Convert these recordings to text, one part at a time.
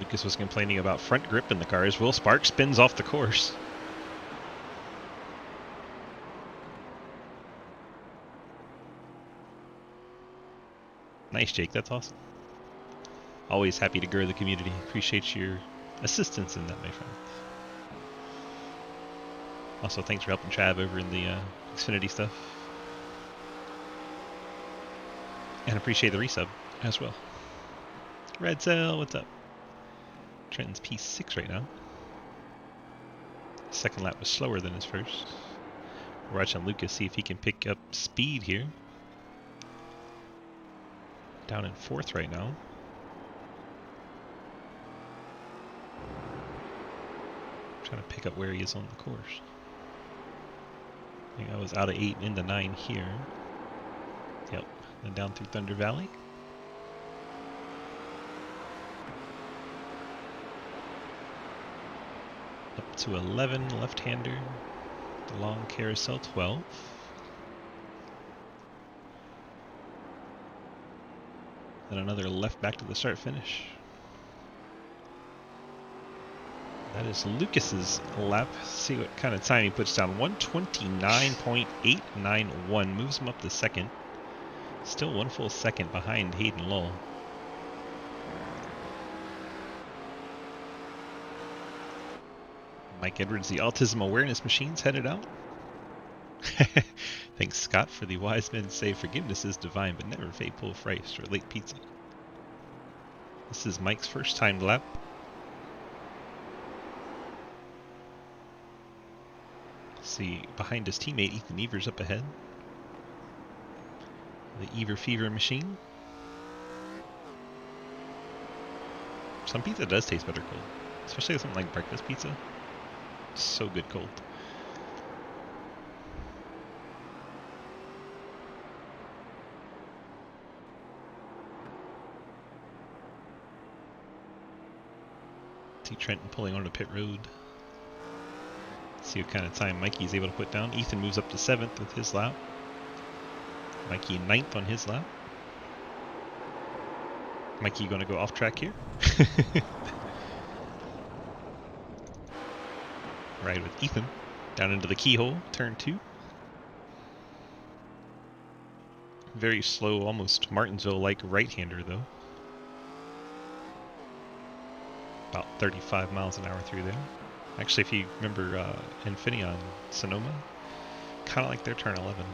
Lucas was complaining about front grip in the cars. Will Sparks spins off the course. Nice, Jake. That's awesome. Always happy to grow the community. Appreciate your assistance in that, my friend. Also, thanks for helping Trav over in the Xfinity stuff. And appreciate the resub as well. Red Cell, what's up? Trenton's P6 right now. Second lap was slower than his first. We're watching Lucas see if he can pick up speed here. Down in fourth right now. Trying to pick up where he is on the course. I think I was out of 8 into 9 here. Yep, then down through Thunder Valley. Up to 11, left-hander. The long carousel, 12. Then another left back to the start-finish. That is Lucas's lap. Let's see what kind of time he puts down. 129.891. Moves him up to second. Still 1 full second behind Hayden Lull. Mike Edwards, the Autism Awareness Machine's headed out. Thanks, Scott, for the wise men say forgiveness is divine, but never pay full price or late pizza. This is Mike's first timed lap. See, behind his teammate Ethan Evers up ahead. The Ever Fever machine. Some pizza does taste better cold, especially with something like breakfast pizza. It's so good cold. See Trenton pulling onto pit road. See what kind of time Mikey's able to put down. Ethan moves up to 7th with his lap. Mikey 9th on his lap. Mikey going to go off track here. Ride with Ethan down into the keyhole, turn 2. Very slow, almost Martinsville-like right-hander though. About 35 miles an hour through there. Actually, if you remember Infineon Sonoma, kind of like their turn 11.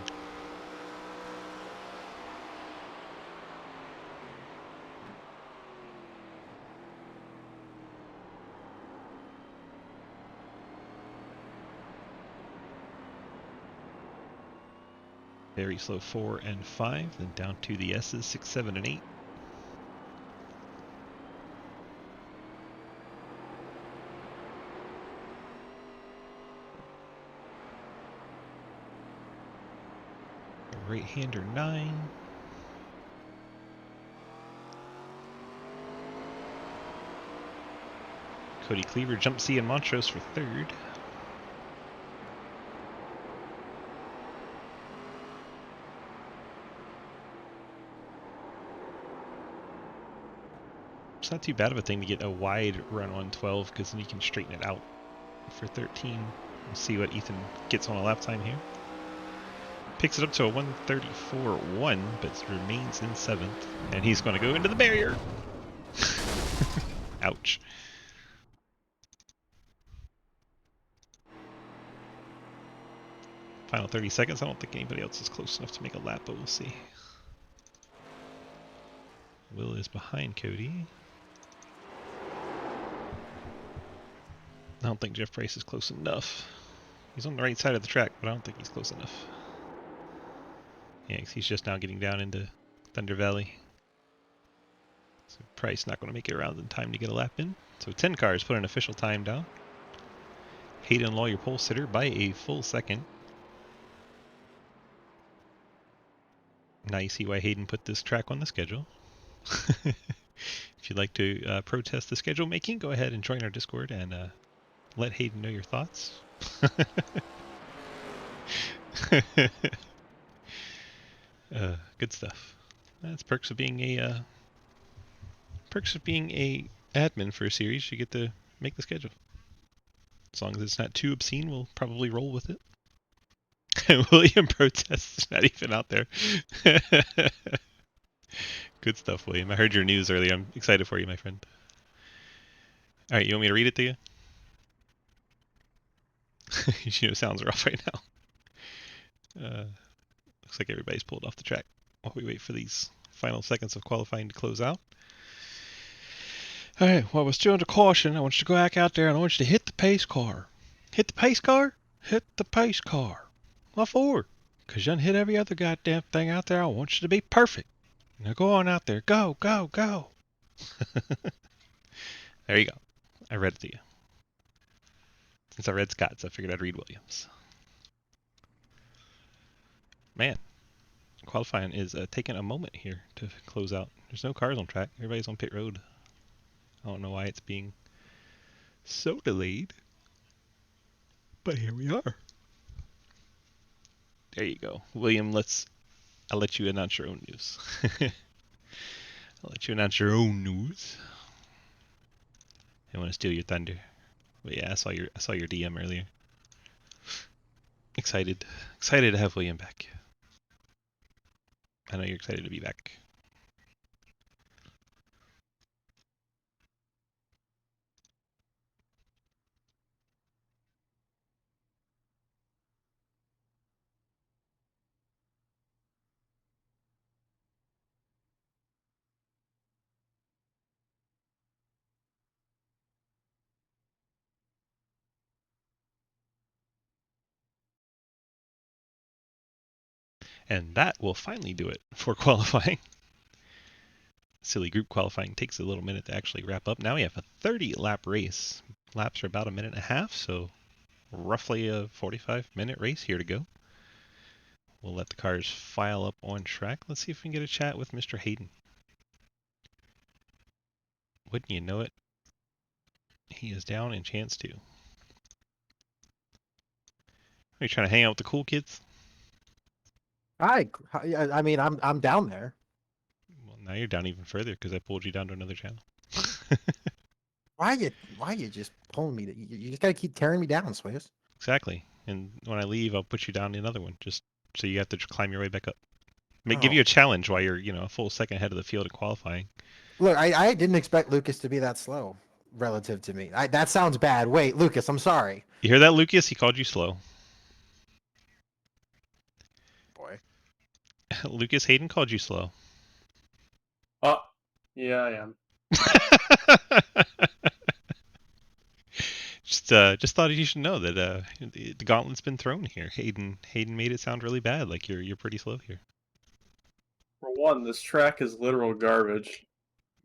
Very slow 4 and 5, then down to the S's 6, 7, and 8. Right-hander 9. Cody Cleaver, Jump C, and Montrose for 3rd. It's not too bad of a thing to get a wide run on 12 because then you can straighten it out for 13. We'll see what Ethan gets on a lap time here. Picks it up to a 1:34.1, but remains in 7th. And he's going to go into the barrier. Ouch. Final 30 seconds. I don't think anybody else is close enough to make a lap, but we'll see. Will is behind Cody. I don't think Jeff Price is close enough. He's on the right side of the track, but I don't think he's close enough. Yeah, 'cause he's just now getting down into Thunder Valley. So Price not going to make it around in time to get a lap in. So 10 cars put an official time down. Hayden Law, your pole sitter, by a full second. Now you see why Hayden put this track on the schedule. If you'd like to protest the schedule making, go ahead and join our Discord and let Hayden know your thoughts. Good stuff. That's perks of being a admin for a series, you get to make the schedule. As long as it's not too obscene, we'll probably roll with it. William protests not even out there. Good stuff, William. I heard your news earlier. I'm excited for you, my friend. All right, you want me to read it to you? You know, sounds rough right now. Looks like everybody's pulled off the track while we wait for these final seconds of qualifying to close out. All right, well, we're still under caution. I want you to go back out there and I want you to hit the pace car. Hit the pace car? Hit the pace car. What for? Because you done hit every other goddamn thing out there. I want you to be perfect. Now go on out there. Go, go, go. There you go. I read it to you. Since I read Scott's, I figured I'd read Williams. Man, qualifying is taking a moment here to close out. There's no cars on track. Everybody's on pit road. I don't know why it's being so delayed. But here we are. There you go. William, I'll let you announce your own news. I'll let you announce your own news. I want to steal your thunder. But yeah, I saw your DM earlier. Excited to have William back. I know you're excited to be back. And that will finally do it for qualifying. Silly group qualifying takes a little minute to actually wrap up. Now we have a 30-lap race. Laps are about a minute and a half, so roughly a 45-minute race here to go. We'll let the cars file up on track. Let's see if we can get a chat with Mr. Hayden. Wouldn't you know it? He is down in chance 2. Are you trying to hang out with the cool kids? I mean, I'm down there. Well, now you're down even further because I pulled you down to another channel. Why you just pulling me? You just gotta keep tearing me down, Swiss. Exactly. And when I leave, I'll put you down to another one, just so you have to climb your way back up. Give you a challenge while you're, a full second ahead of the field in qualifying. Look, I didn't expect Lucas to be that slow relative to me. That sounds bad. Wait, Lucas, I'm sorry. You hear that, Lucas? He called you slow. Boy. Lucas, Hayden called you slow. Oh, yeah, I am. Just thought you should know that the gauntlet's been thrown here. Hayden made it sound really bad, like you're pretty slow here. For one, this track is literal garbage.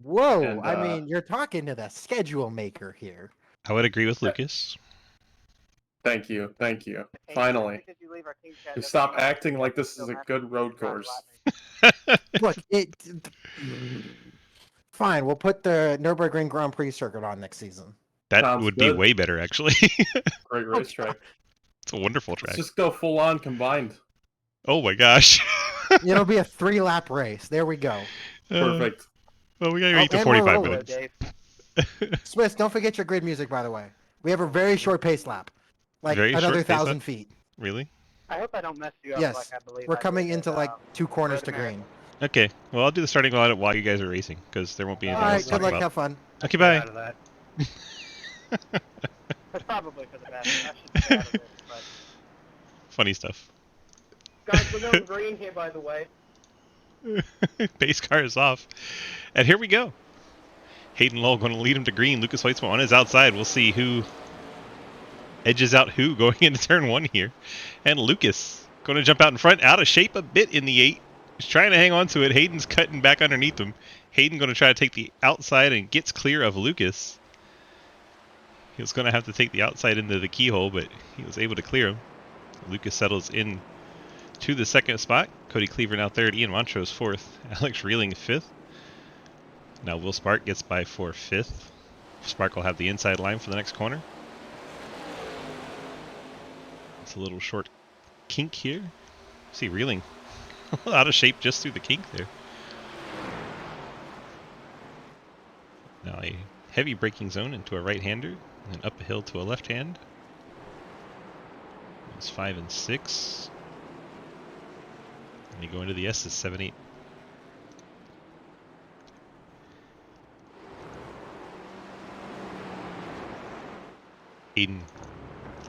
Whoa, And, I mean, you're talking to the schedule maker here. I would agree with Lucas. Thank you. Finally. You stop acting like this is a good road course. Look, fine, we'll put the Nürburgring Grand Prix circuit on next season. That Sounds would good. be way better, actually. Great racetrack. It's a wonderful track. Let's just go full on combined. Oh my gosh. It'll be a 3-lap race. There we go. Perfect. Well, we gotta wait to 45 minutes. Swiss, don't forget your grid music, by the way. We have a very short pace lap. Like Very another short pace 1,000 lap? feet. Really? I hope I don't mess you up. Yes. Like I believe We're I coming did into at, like 2 corners Road to America. green. Okay. Well, I'll do the starting lineup while you guys are racing, because there won't be anything else Alright, to good talk luck, about. have fun. Okay, Get bye. out of that. That's probably for the best. I should stay out of it. But Funny stuff. guys, we're going green here, by the way. Base car is off. And here we go. Hayden Lull going to lead him to green. Lucas Weitzman on his outside. We'll see who edges out who going into turn 1 here. And Lucas going to jump out in front, out of shape a bit in the 8. He's trying to hang on to it. Hayden's cutting back underneath him. Hayden going to try to take the outside and gets clear of Lucas. He was going to have to take the outside into the keyhole, but he was able to clear him. Lucas settles in to the second spot. Cody Cleaver now third. Ian Montrose fourth. Alex Reeling fifth. Now Will Spark gets by for fifth. Spark will have the inside line for the next corner. It's a little short kink here. See Reeling out of shape just through the kink there. Now a heavy braking zone into a right-hander, and then up a hill to a left-hand. It's 5 and 6. And you go into the S's, 7, 8. Aiden,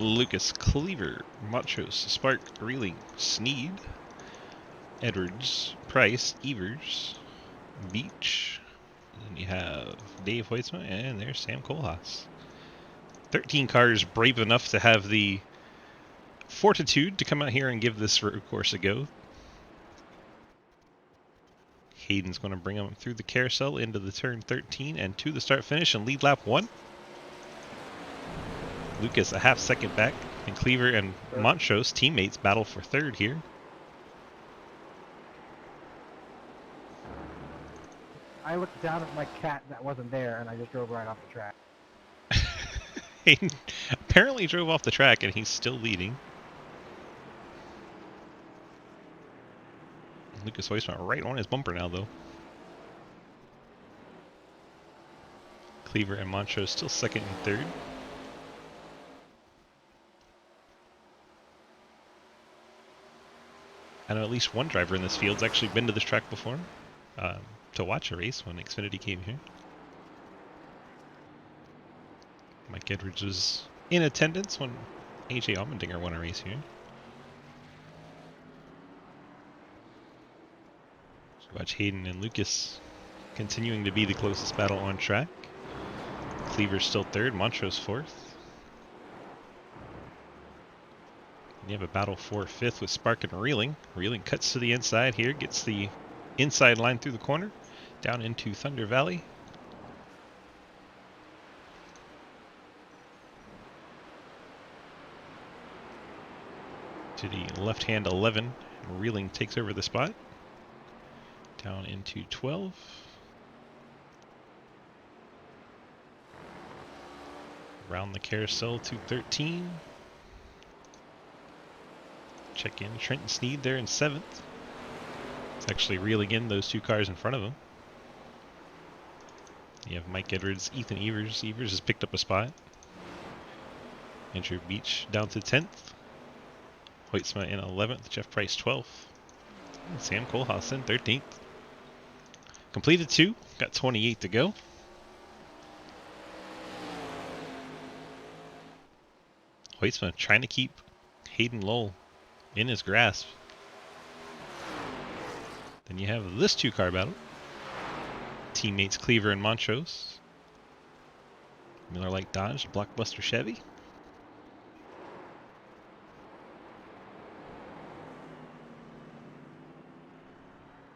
Lucas, Cleaver, Machos, Spark, Reeling, Sneed, Edwards, Price, Evers, Beach. And you have Dave Hoitzma, and there's Sam Kohlhaas. 13 cars brave enough to have the fortitude to come out here and give this road course a go. Hayden's going to bring him through the carousel into the turn 13 and to the start finish and lead lap 1. Lucas a half second back, and Cleaver and Montrose teammates battle for third here. I looked down at my cat that wasn't there, and I just drove right off the track. Hayden apparently drove off the track, and he's still leading. Lucas Hoisman right on his bumper now, though. Cleaver and Montrose still second and third. I know at least one driver in this field's actually been to this track before to watch a race when Xfinity came here. Mike Edwards was in attendance when AJ Allmendinger won a race here. So watch Hayden and Lucas continuing to be the closest battle on track. Cleaver's still third, Montrose fourth. You have a battle for fifth with Spark and Reeling. Reeling cuts to the inside here, gets the inside line through the corner, down into Thunder Valley. To the left-hand 11, Reeling takes over the spot. Down into 12. Around the carousel to 13. Check in Trenton Sneed there in 7th. It's actually reeling in those two cars in front of him. You have Mike Edwards, Ethan Evers. Evers has picked up a spot. Andrew Beach down to 10th. Hoitzma in 11th. Jeff Price 12th. And Sam Kohlhaas in 13th. Completed 2. Got 28 to go. Hoitzma trying to keep Hayden Lowell in his grasp. Then you have this two-car battle. Teammates Cleaver and Montrose. Miller Lite Dodge, Blockbuster Chevy.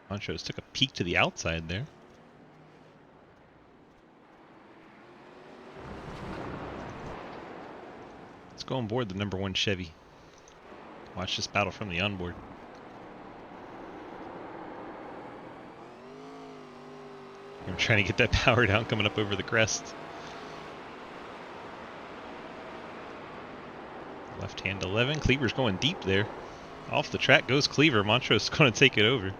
Montrose took a peek to the outside there. Let's go on board the number 1 Chevy. Watch this battle from the onboard. I'm trying to get that power down coming up over the crest. Left hand 11. Cleaver's going deep there. Off the track goes Cleaver. Montrose is going to take it over.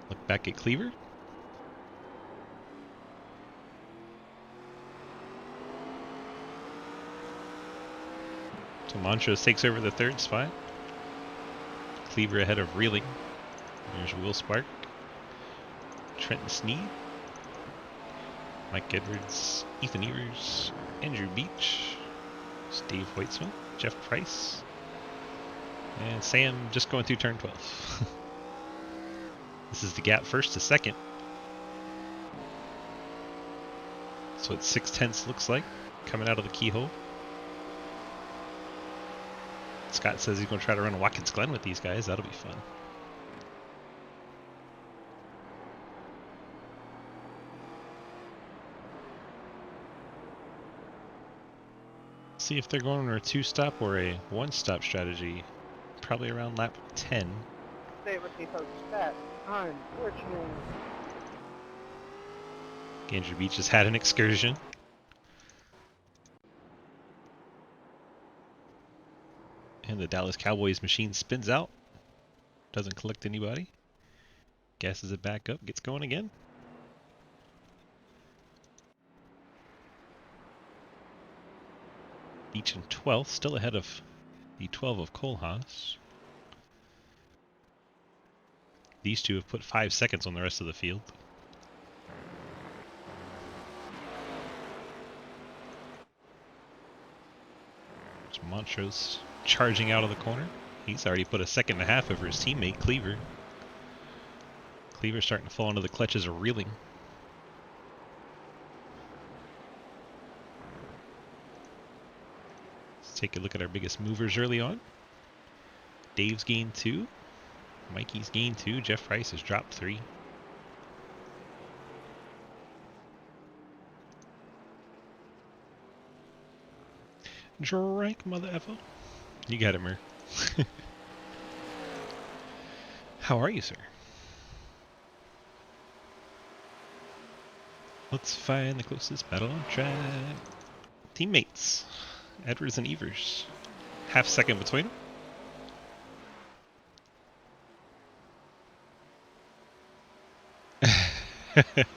Look back at Cleaver. So Montrose takes over the 3rd spot. Cleaver ahead of Reeling. There's Will Spark. Trenton Sneed. Mike Edwards. Ethan Evers. Andrew Beach. Steve Hoitzma. Jeff Price. And Sam just going through turn 12. This is the gap first to second. So it's 6/10 looks like coming out of the keyhole. Scott says he's going to try to run Watkins Glen with these guys. That'll be fun. See if they're going on a 2-stop or a 1-stop strategy. Probably around lap 10. Say what they post that. Unfortunately. Andrew Beach has had an excursion. And the Dallas Cowboys machine spins out. Doesn't collect anybody. Gasses it back up. Gets going again. Each in 12th, still ahead of the 12 of Kohlhaas. These two have put 5 seconds on the rest of the field. There's Montrose charging out of the corner. He's already put a second and a half over his teammate, Cleaver. Cleaver's starting to fall into the clutches of Reeling. Let's take a look at our biggest movers early on. Dave's gained 2. Mikey's gained 2. Jeff Price has dropped 3. Drink, mother effer. You got it, Mer. How are you, sir? Let's find the closest battle on track. Teammates. Edwards and Evers. Half second between them.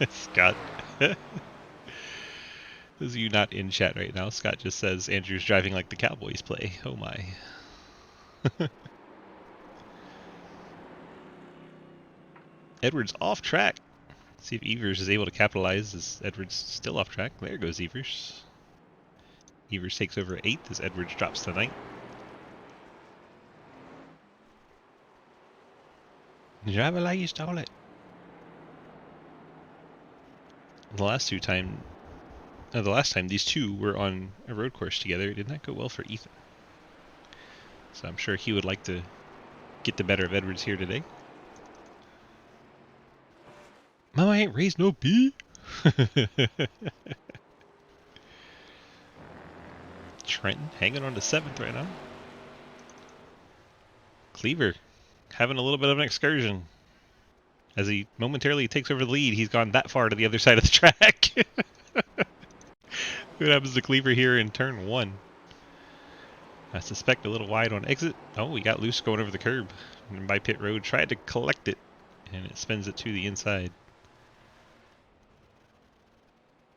Scott. Those of you not in chat right now, Scott just says Andrew's driving like the Cowboys play. Oh my. Edwards off track. See if Evers is able to capitalize as Edwards still off track. There goes Evers. Evers takes over 8th as Edwards drops to 9th. Drive it like you stole it. The last time these two were on a road course together, it did not go well for Ethan. So I'm sure he would like to get the better of Edwards here today. Mama ain't raised no bee. Trenton hanging on to 7th right now. Cleaver having a little bit of an excursion. As he momentarily takes over the lead, he's gone that far to the other side of the track. What happens to Cleaver here in turn 1? I suspect a little wide on exit. Oh, he got loose going over the curb. And by pit road, tried to collect it, and it spins it to the inside.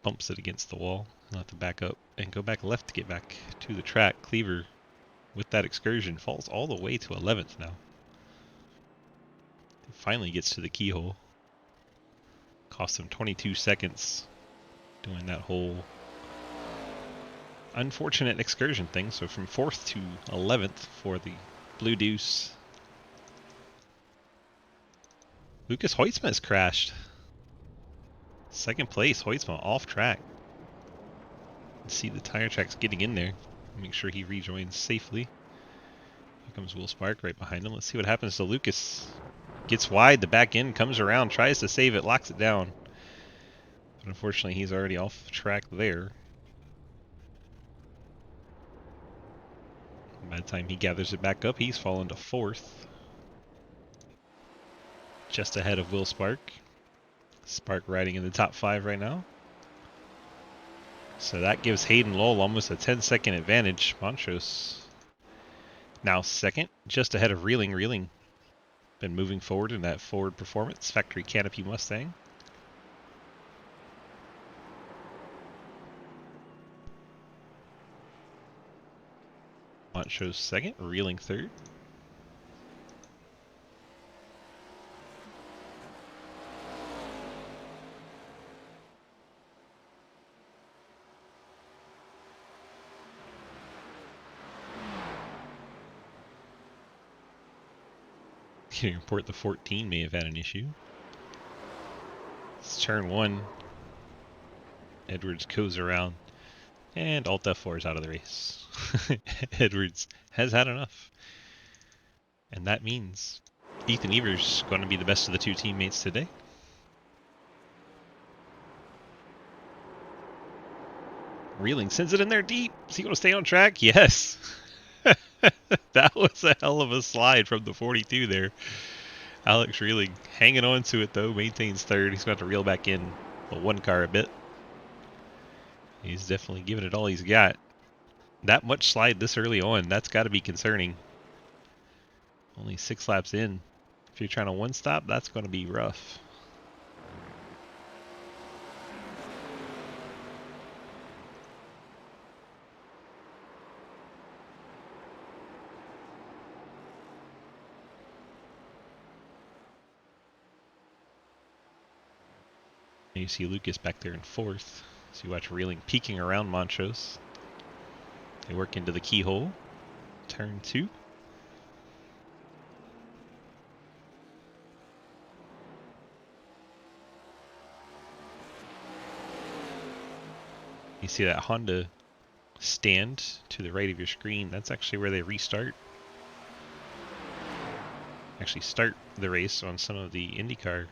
Bumps it against the wall. He'll have to back up and go back left to get back to the track. Cleaver, with that excursion, falls all the way to 11th now. Finally gets to the keyhole. Cost him 22 seconds doing that whole unfortunate excursion thing. So from 4th to 11th for the Blue Deuce. Lucas Hoytsma has crashed. 2nd place, Hoytsma off track. Let's see the tire tracks getting in there. Make sure he rejoins safely. Here comes Will Spark right behind him. Let's see what happens to Lucas. Gets wide, the back end comes around, tries to save it, locks it down. But unfortunately, he's already off track there. By the time he gathers it back up, he's fallen to 4th. Just ahead of Will Spark. Spark riding in the top 5 right now. So that gives Hayden Lowell almost a 10-second advantage. Montrose now 2nd, just ahead of Reeling. Reeling been moving forward in that forward performance. Factory Canopy Mustang. Montrose 2nd, Reeling 3rd. Can you report the 14 may have had an issue? It's turn 1. Edwards goes around. And Alt F4 is out of the race. Edwards has had enough. And that means Ethan Evers going to be the best of the 2 teammates today. Reeling sends it in there deep. Is he going to stay on track? Yes. That was a hell of a slide from the 42 there. Alex Reeling hanging on to it though, maintains 3rd. He's going to have to reel back in the 1 car a bit. He's definitely giving it all he's got. That much slide this early on, that's got to be concerning. Only 6 laps in. If you're trying to 1-stop, that's going to be rough. And you see Lucas back there in 4th. So you watch Reeling peeking around Montrose. They work into the keyhole. Turn 2. You see that Honda stand to the right of your screen? That's actually where they restart. Actually start the race on some of the IndyCar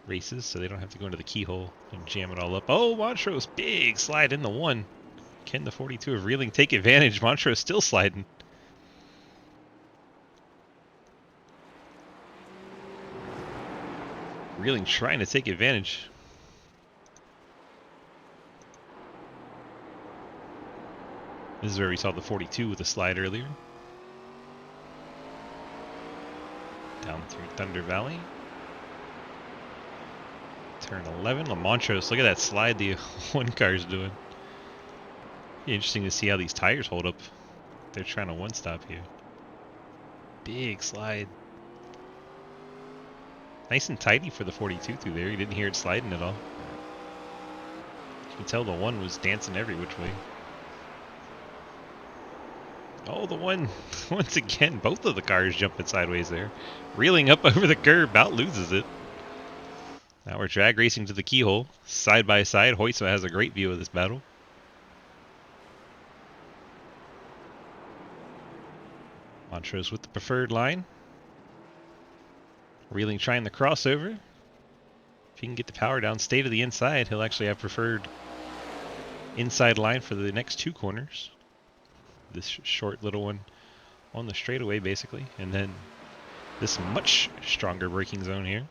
races, so they don't have to go into the keyhole and jam it all up. Oh, Montrose, big slide in the 1. Can the 42 of Reeling take advantage? Montrose still sliding. Reeling trying to take advantage. This is where we saw the 42 with a slide earlier. Down through Thunder Valley. Turn 11. Montrose, look at that slide the 1 car's doing. Be interesting to see how these tires hold up. They're trying to 1-stop here. Big slide. Nice and tidy for the 42 through there. You didn't hear it sliding at all. You can tell the 1 was dancing every which way. Oh, the 1, once again, both of the cars jumping sideways there. Reeling up over the curb, about loses it. Now we're drag racing to the keyhole, side by side. Hoytsma has a great view of this battle. Montrose with the preferred line. Reeling trying the crossover. If he can get the power down, stay to the inside, he'll actually have preferred inside line for the next 2 corners. This short little one on the straightaway, basically. And then this much stronger braking zone here.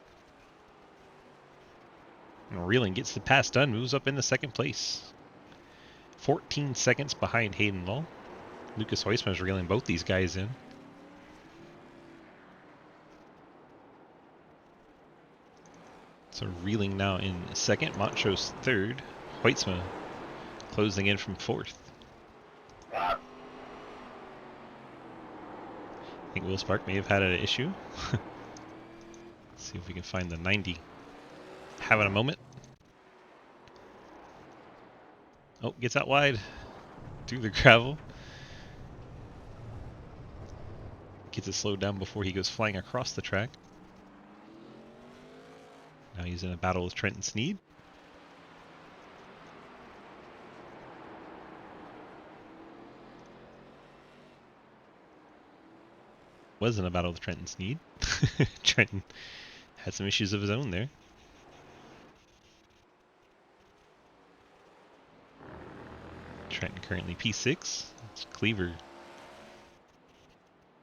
And Reeling gets the pass done, moves up into 2nd place. 14 seconds behind Hayden Law. Lucas Hoytsma is reeling both these guys in. So Reeling now in 2nd, Montrose 3rd, Hoytsma closing in from 4th. I think Will Spark may have had an issue. Let's see if we can find the 90. Having a moment. Oh, gets out wide through the gravel. Gets it slowed down before he goes flying across the track. Now he's in a battle with Trenton Sneed. Was in a battle with Trenton Sneed. Trenton had some issues of his own there. Trenton currently P6. It's Cleaver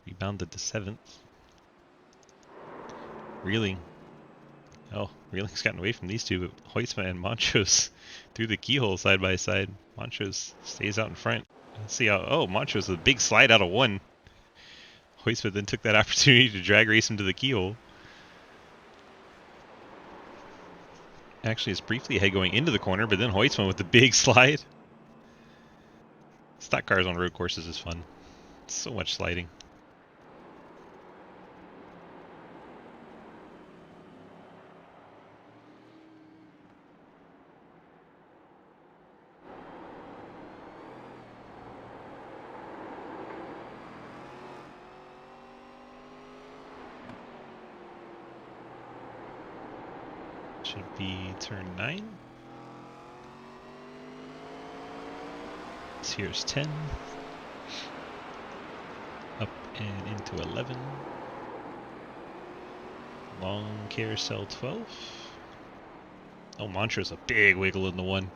rebounded to 7th. Reeling. Oh, Reeling's gotten away from these two, but Hoytsma and Montrose through the keyhole side by side. Montrose stays out in front. Let's see how. Oh, Montrose with a big slide out of 1. Hoytsma then took that opportunity to drag race him to the keyhole. Actually, it's briefly ahead going into the corner, but then Hoytsma with the big slide. Stock cars on road courses is fun. So much sliding. Should be turn 9. So here's 10. Up and into 11. Long carousel 12. Oh, Montrose a big wiggle in the 1.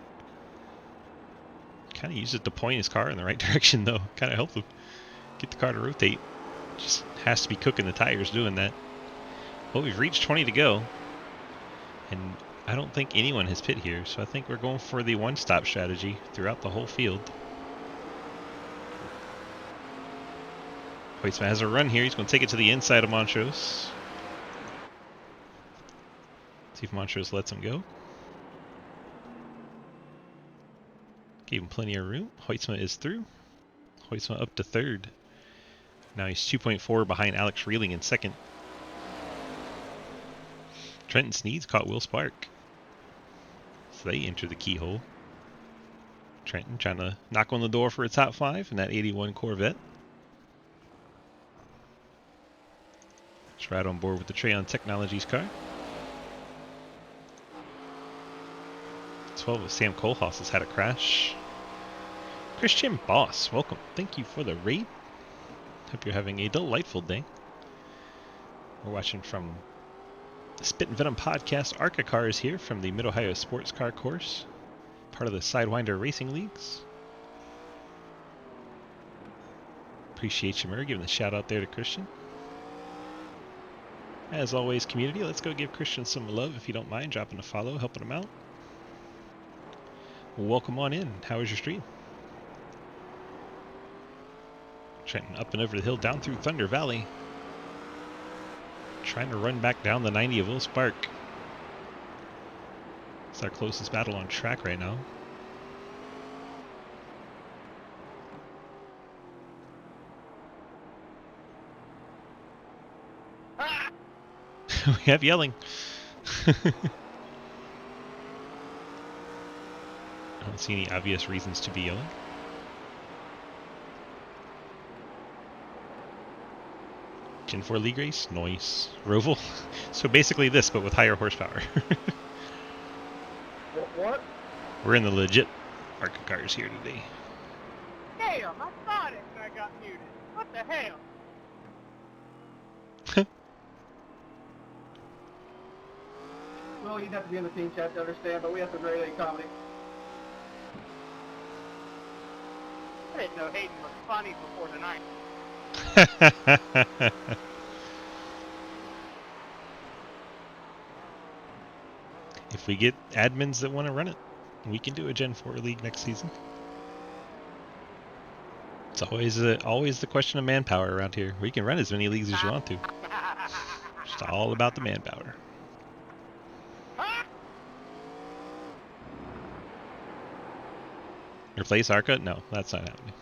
Kind of used it to point his car in the right direction though. Kind of helped him get the car to rotate. Just has to be cooking the tires doing that. Well, we've reached 20 to go. And I don't think anyone has pit here, so I think we're going for the 1-stop strategy throughout the whole field. Hoytsma has a run here. He's going to take it to the inside of Montrose. See if Montrose lets him go. Gave him plenty of room. Hoytsma is through. Hoytsma up to 3rd. Now he's 2.4 behind Alex Reeling in 2nd. Trenton Sneed's caught Will Spark. So they enter the keyhole. Trenton trying to knock on the door for a top 5 in that 81 Corvette. It's right on board with the Treon Technologies car. 12 of Sam Kohlhaas has had a crash. Christian Boss, welcome. Thank you for the raid. Hope you're having a delightful day. We're watching from the Spittin Venom Podcast. ARCA cars here from the Mid-Ohio Sports Car Course. Part of the Sidewinder Racing Leagues. Appreciate you, Murray, giving the shout out there to Christian. As always, community, let's go give Christian some love if you don't mind, dropping a follow, helping him out. Welcome on in. How was your stream? Trenton up and over the hill, down through Thunder Valley. Trying to run back down the 90 of Will Spark. It's our closest battle on track right now. We have yelling. I don't see any obvious reasons to be yelling. Gen 4 League Race? Nice. Roval? So basically this, but with higher horsepower. What? We're in the legit ARCA cars here today. Damn, I thought it and I got muted. What the hell? Well, you'd have to be in the team chat to understand, but we have some very late comedy. I didn't know Hayden was funny before tonight. If we get admins that want to run it, we can do a Gen 4 league next season. It's always the question of manpower around here. We can run as many leagues as you want to. Just all about the manpower. Replace ARCA? No, that's not happening.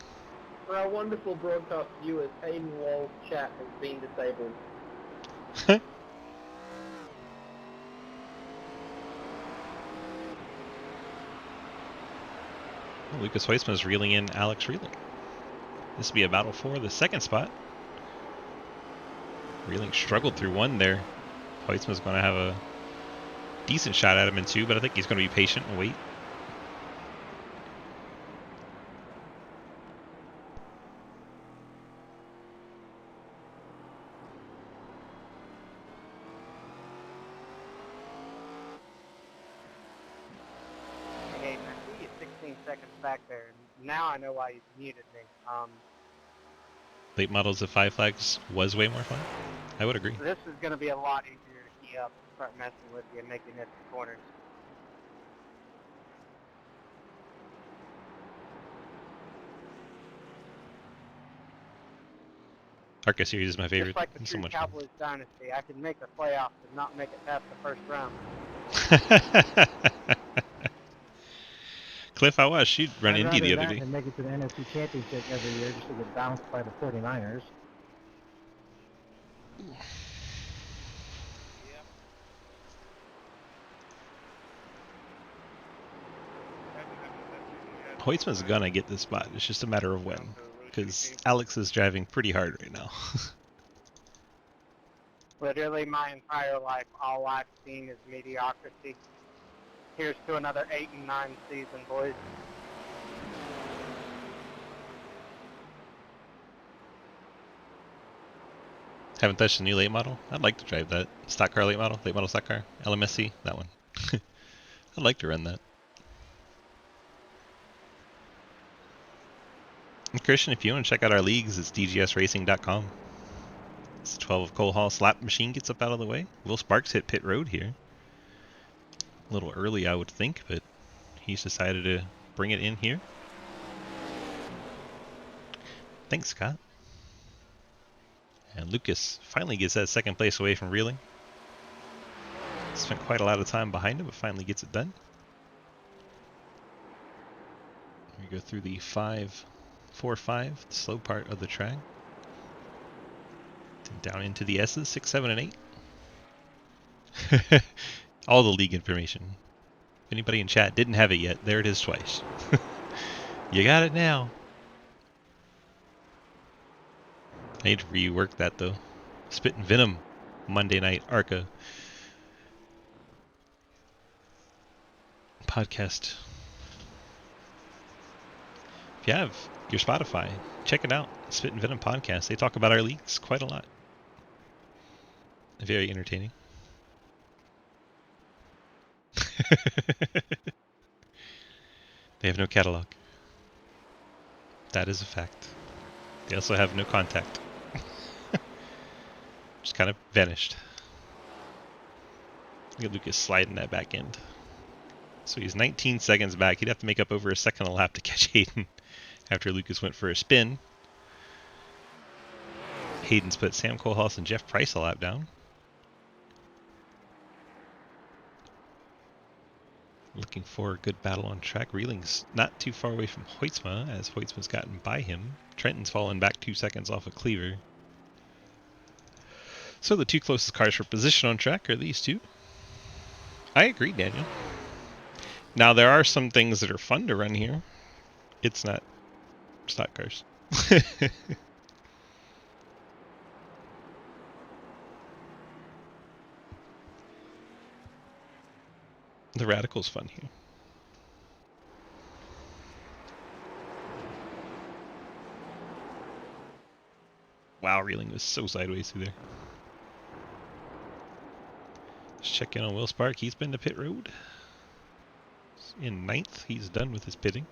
For our wonderful broadcast viewers, Hayden Wall's chat has been disabled. Lucas Hoisman is reeling in Alex Reeling. This will be a battle for the second spot. Reeling struggled through 1 there. Hoisman's going to have a decent shot at him in 2, but I think he's going to be patient and wait. Hayden, I see you 16 seconds back there, and now I know why you muted me. Late models of 5 flags was way more fun. I would agree. This is going to be a lot easier to key up and start messing with you and making it corners. ARCA series is my favorite. Just like the It's true so much fun. Cowboys dynasty, I can make the playoffs and not make it past the first round. Cliff, I watched you run I'd Indy the rather other that day. than make it to the NFC Championship every year just to get bounced by the 49ers. Hoytsman's gonna get this spot. It's just a matter of when. Because Alex is driving pretty hard right now. Literally my entire life, all I've seen is mediocrity. Here's to another 8 and 9 season, boys. Haven't touched the new late model. I'd like to drive that. Stock car late model stock car. LMSC, that one. I'd like to run that. And Christian, if you want to check out our leagues, it's dgsracing.com. It's 12 Cole Hall slap machine gets up out of the way. Will Sparks hit pit road here. A little early, I would think, but he's decided to bring it in here. Thanks, Scott. And Lucas finally gets that second place away from Reeling. Spent quite a lot of time behind him, but finally gets it done. We go through the 4-5, the slow part of the track. Down into the S's, 6, 7, and 8. All the league information. If anybody in chat didn't have it yet, there it is twice. You got it now. I need to rework that though. Spittin Venom, Monday night ARCA podcast. If you have your Spotify, check it out. Spittin Venom podcast. They talk about our leagues quite a lot. Very entertaining. They have no catalog. That is a fact. They also have no contact. Just kind of vanished. Look at Lucas sliding that back end. So he's 19 seconds back. He'd have to make up over a second a lap to catch Hayden after Lucas went for a spin. Hayden's put Sam Kohlhaas and Jeff Price a lap down. Looking for a good battle on track. Reeling's not too far away from Hoytsma, as Hoytsma's gotten by him. Trenton's fallen back 2 seconds off of Cleaver. So the two closest cars for position on track are these two. I agree, Daniel. Now there are some things that are fun to run here. It's not stock cars. The Radical's fun here. Wow, Reeling was so sideways through there. Let's check in on Will Spark. He's been to pit road. In 9th, he's done with his pitting.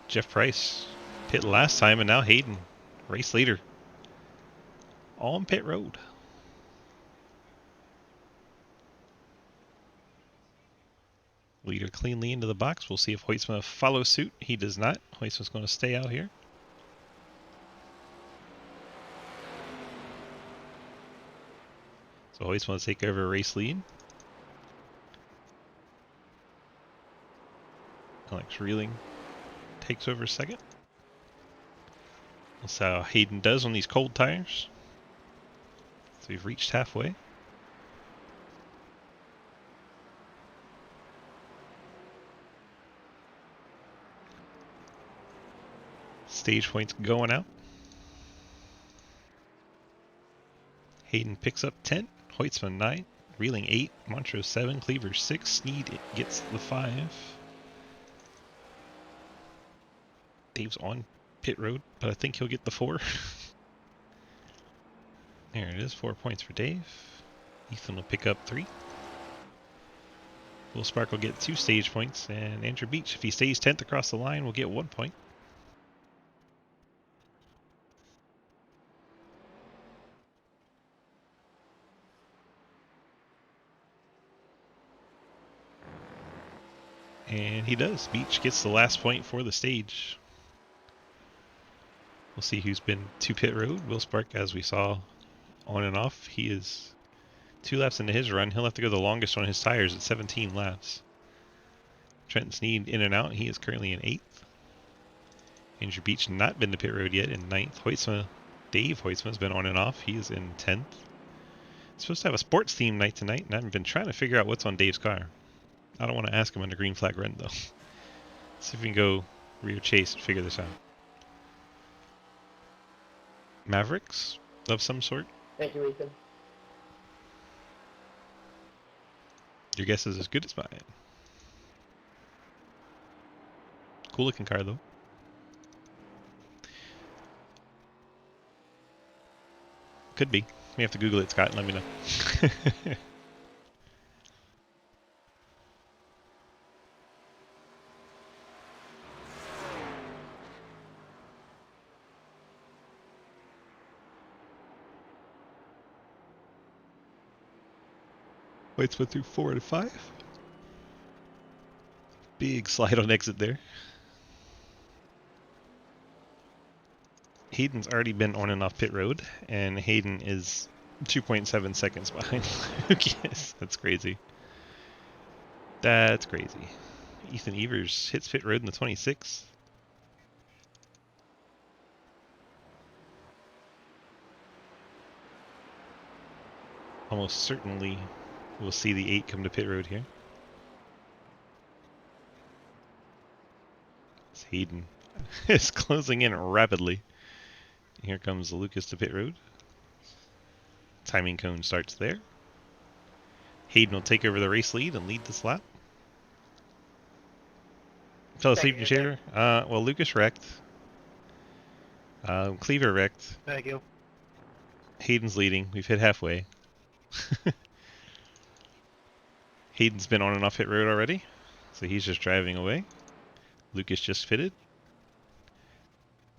Jeff Price pit last time, and now Hayden, race leader, all on pit road. Leader cleanly into the box. We'll see if Hoytsma follows suit. He does not. Hoytsma's going to stay out here. So Hoytsma will take over race lead. Alex Reeling takes over second. That's how Hayden does on these cold tires. So we've reached halfway. Stage points going out. Hayden picks up 10, Hoytsma 9, Reeling 8, Montrose 7, Cleaver 6, Sneed gets the 5. Dave's on pit road, but I think he'll get the 4. There it is, 4 points for Dave. Ethan will pick up 3. Will Spark will get 2 stage points, and Andrew Beach, if he stays 10th across the line, will get 1 point. And he does. Beach gets the last point for the stage. We'll see who's been to pit road. Will Spark, as we saw on and off, he is 2 laps into his run. He'll have to go the longest on his tires at 17 laps. Trenton Sneed in and out. He is currently in 8th. Andrew Beach not been to pit road yet in 9th. Hoytsma, Dave Hoytsma's been on and off. He is in 10th. Supposed to have a sports theme night tonight, and I've been trying to figure out what's on Dave's car. I don't want to ask him on the green flag run, though. See if we can go rear chase and figure this out. Mavericks of some sort? Thank you, Ethan. Your guess is as good as mine. Cool looking car, though. Could be. We have to Google it, Scott, and let me know. Whites went through 4 and 5. Big slide on exit there. Hayden's already been on and off pit road, and Hayden is 2.7 seconds behind Lucas. That's crazy. That's crazy. Ethan Evers hits pit road in the 26th. Almost certainly We'll see the 8 come to pit road here. It's Hayden is closing in rapidly. Here comes Lucas to pit road. Timing cone starts there. Hayden will take over the race lead and lead this lap. Fell asleep in your chair. Well, Lucas wrecked. Cleaver wrecked. Thank you. Hayden's leading. We've hit halfway. Hayden's been on and off pit road already, so he's just driving away. Lucas just fitted.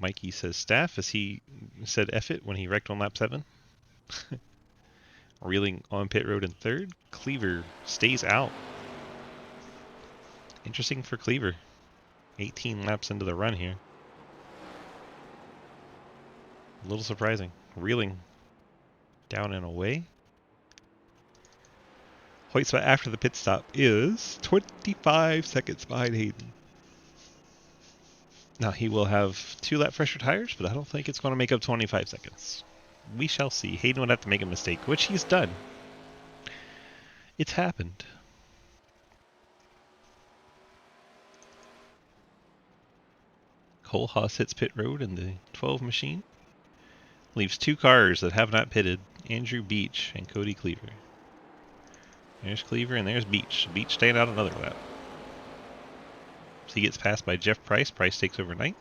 Mikey says staff as he said F it when he wrecked on lap 7. Reeling on pit road in 3rd. Cleaver stays out. Interesting for Cleaver. 18 laps into the run here. A little surprising. Reeling down and away. Hoytsma after the pit stop is 25 seconds behind Hayden. Now he will have 2 lap fresher tires, but I don't think it's going to make up 25 seconds. We shall see. Hayden would have to make a mistake, which he's done. It's happened. Cole Haas hits pit road in the 12 machine. Leaves 2 cars that have not pitted, Andrew Beach and Cody Cleaver. There's Cleaver and there's Beach. Beach staying out another lap. So he gets passed by Jeff Price. Price takes over 9th.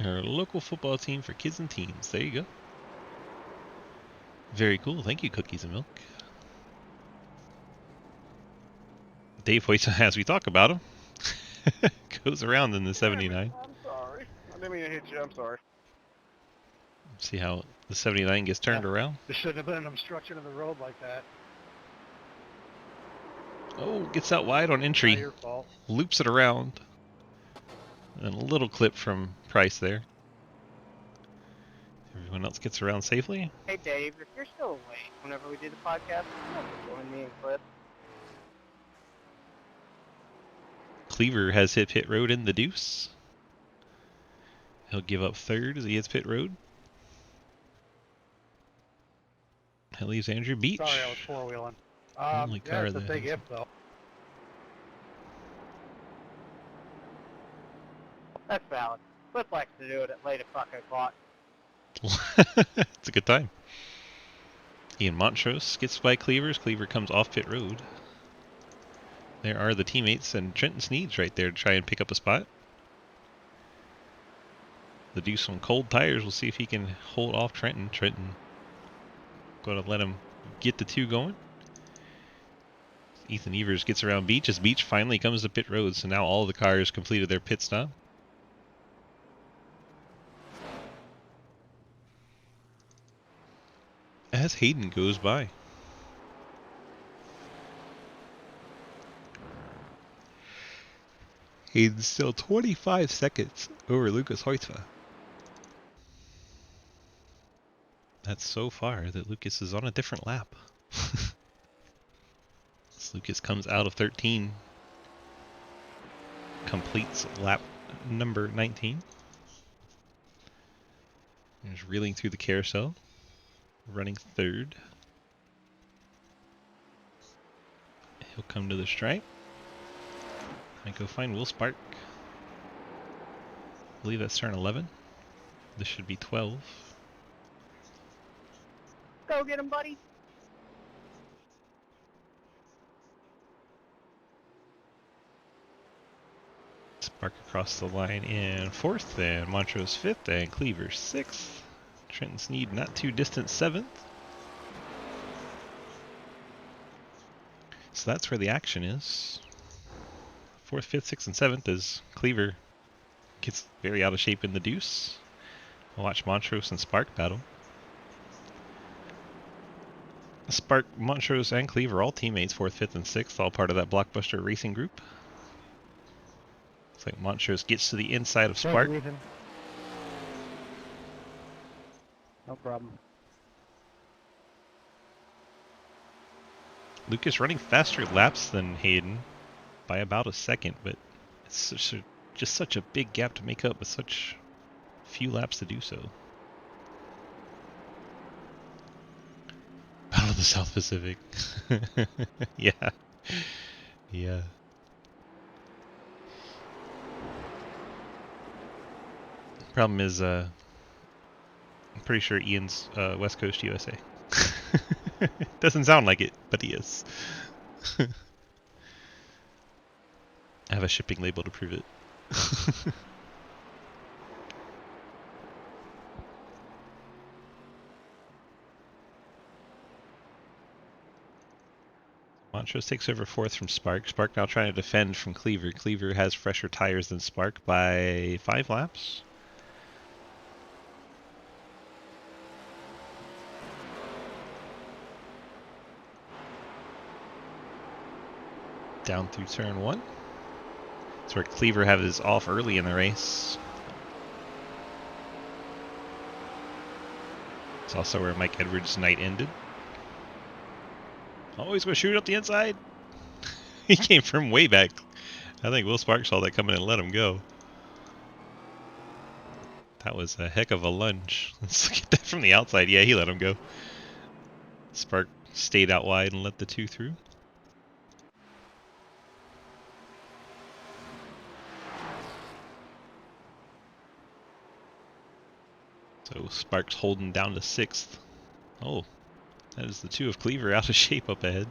Our local football team for kids and teens. There you go. Very cool. Thank you, Cookies and Milk. Dave Hoyt, as we talk about him, goes around in the 79. I'm sorry. I didn't mean to hit you. I'm sorry. See how the 79 gets turned around. There shouldn't have been an obstruction of the road like that. Oh, gets out wide on entry. Not your fault. Loops it around. And a little clip from Price there. Everyone else gets around safely. Hey, Dave, if you're still awake whenever we do the podcast, you have to join me in clip. Cleaver has hit pit road in the deuce. He'll give up 3rd as he hits pit road. That leaves Andrew Beach. Sorry, I was four-wheeling. Only car That's a that big has- if, though. That's valid. Clip likes to do it at late fucking o'clock. It's a good time. Ian Montrose gets by Cleaver's. Cleaver comes off pit road. There are the teammates and Trenton Sneeds right there to try and pick up a spot. The deuce on cold tires. We'll see if he can hold off Trenton. Trenton going to let him get the 2 going. Ethan Evers gets around Beach as Beach finally comes to pit road. So now all the cars completed their pit stop. As Hayden goes by. Hayden's still 25 seconds over Lucas Hoytva. That's so far that Lucas is on a different lap. As Lucas comes out of 13. Completes lap number 19. And is reeling through the carousel. Running 3rd. He'll come to the stripe. I go find Will Spark. I believe that's turn 11. This should be 12. Go get him, buddy. Spark across the line in 4th, and Montrose 5th, and Cleaver 6th. Trenton Sneed not too distant 7th. So that's where the action is. 4th, 5th, 6th, and 7th as Cleaver gets very out of shape in the deuce. We'll watch Montrose and Spark battle. Spark, Montrose, and Cleaver, all teammates, 4th, 5th, and 6th, all part of that Blockbuster Racing group. Looks like Montrose gets to the inside of Spark. Thank you, Ethan. No problem. Lucas running faster laps than Hayden by about a second, but it's such a just such a big gap to make up with such few laps to do so. Battle of the South Pacific. Yeah. Yeah. Problem is, I'm pretty sure Ian's West Coast USA. Doesn't sound like it, but he is. I have a shipping label to prove it. Montrose takes over fourth from Spark. Spark now trying to defend from Cleaver. Cleaver has fresher tires than Spark by 5 laps. Down through turn 1. That's where Cleaver had his off early in the race. It's also where Mike Edwards' night ended. Oh, he's going to shoot up the inside. He came from way back. I think Will Sparks saw that coming and let him go. That was a heck of a lunge. Let's look at that from the outside. Yeah, he let him go. Spark stayed out wide and let the 2 through. So Sparks holding down to 6th. Oh, that is the 2 of Cleaver out of shape up ahead.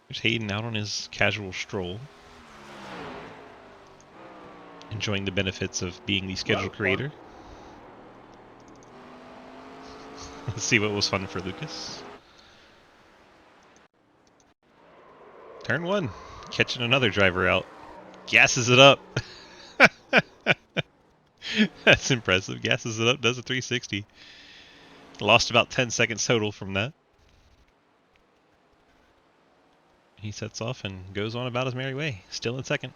There's Hayden out on his casual stroll. Enjoying the benefits of being the schedule creator. Let's see what was fun for Lucas. Turn 1. Catching another driver out. Gasses it up. That's impressive. Gasses it up. Does a 360. Lost about 10 seconds total from that. He sets off and goes on about his merry way. Still in second.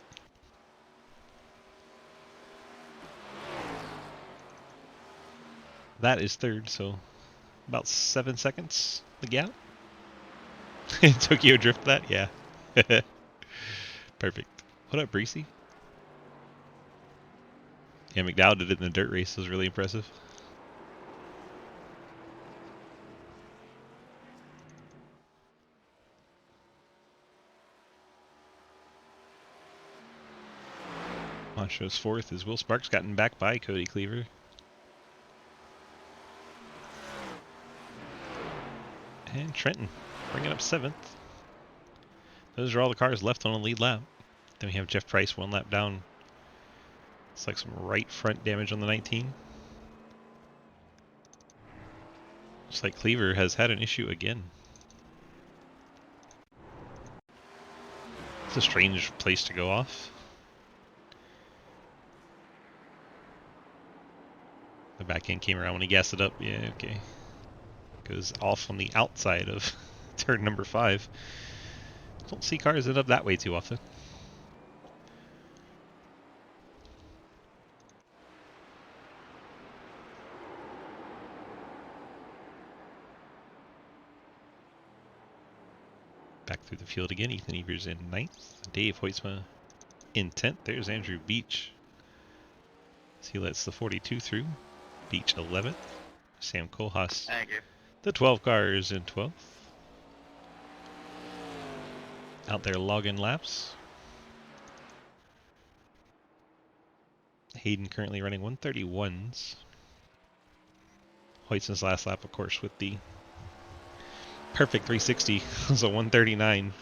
That is third, so about 7 seconds the gap. Tokyo drift that? Yeah. Perfect. What up, Breesy? Yeah, McDowell did it in the dirt race. It was really impressive. Montrose fourth as Will Sparks gotten back by Cody Cleaver. And Trenton bringing up 7th. Those are all the cars left on a lead lap. Then we have Jeff Price 1 lap down. It's like some right front damage on the 19. Looks like Cleaver has had an issue again. It's a strange place to go off. The back end came around when he gassed it up. Yeah, okay. Goes off on the outside of turn number 5. Don't see cars end up that way too often. Back through the field again. Ethan Evers in 9th. Dave Hoytsma in 10th. There's Andrew Beach. So he lets the 42 through. Beach 11th. Sam Kohlhaas. Thank you. The 12 cars in 12th. Out there logging laps. Hayden currently running 131s. Hoytson's last lap, of course, with the perfect 360. So 139.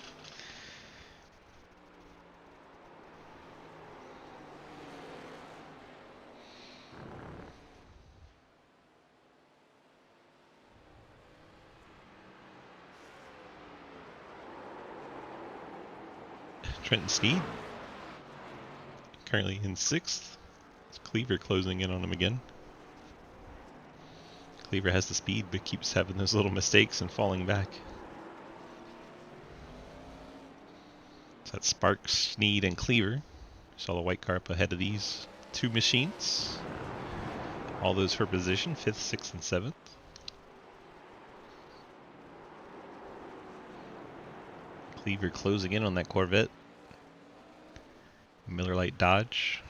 Trenton Sneed currently in 6th. It's Cleaver closing in on him again. Cleaver has the speed but keeps having those little mistakes and falling back. So that's Sparks, Sneed, and Cleaver. Saw the white car up ahead of these 2 machines. All those for position, 5th, 6th, and 7th. Cleaver closing in on that Corvette. Miller Lite Dodge.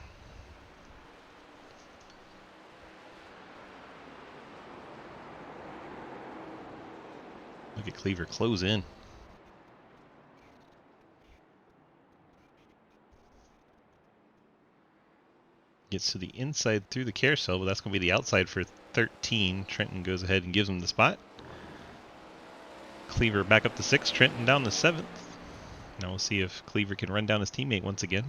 Look at Cleaver close in. Gets to the inside through the carousel, but that's going to be the outside for 13. Trenton goes ahead and gives him the spot. Cleaver back up to 6th. Trenton down to 7th. Now we'll see if Cleaver can run down his teammate once again.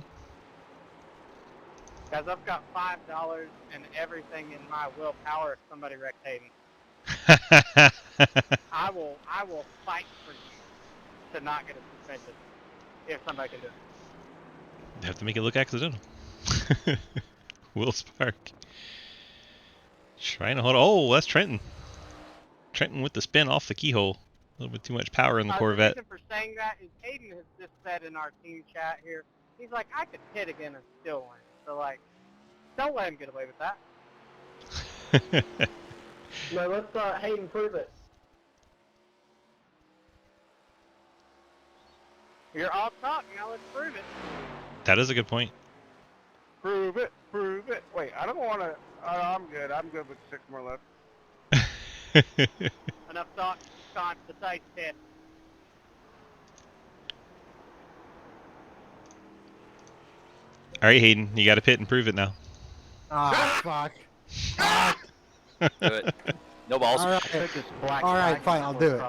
Guys, I've got $5 and everything in my willpower if somebody wrecks Hayden. I will fight for you to not get a suspension if somebody can do it. You have to make it look accidental. Will Spark. Trying to hold. Oh, that's Trenton. Trenton with the spin off the keyhole. A little bit too much power in the Corvette. The reason for saying that is Hayden has just said in our team chat here, he's like, I could hit again and still win. So, like, don't let him get away with that. No, let's Hayden prove it. You're all talk, now let's prove it. That is a good point. Prove it, prove it. Wait, I don't want to. I'm good. I'm good with 6 more left. Enough talk, Con, besides 10. All right, Hayden, you got to pit and prove it now. Ah, fuck. Do it. No balls. All right. All right, fine, I'll do it.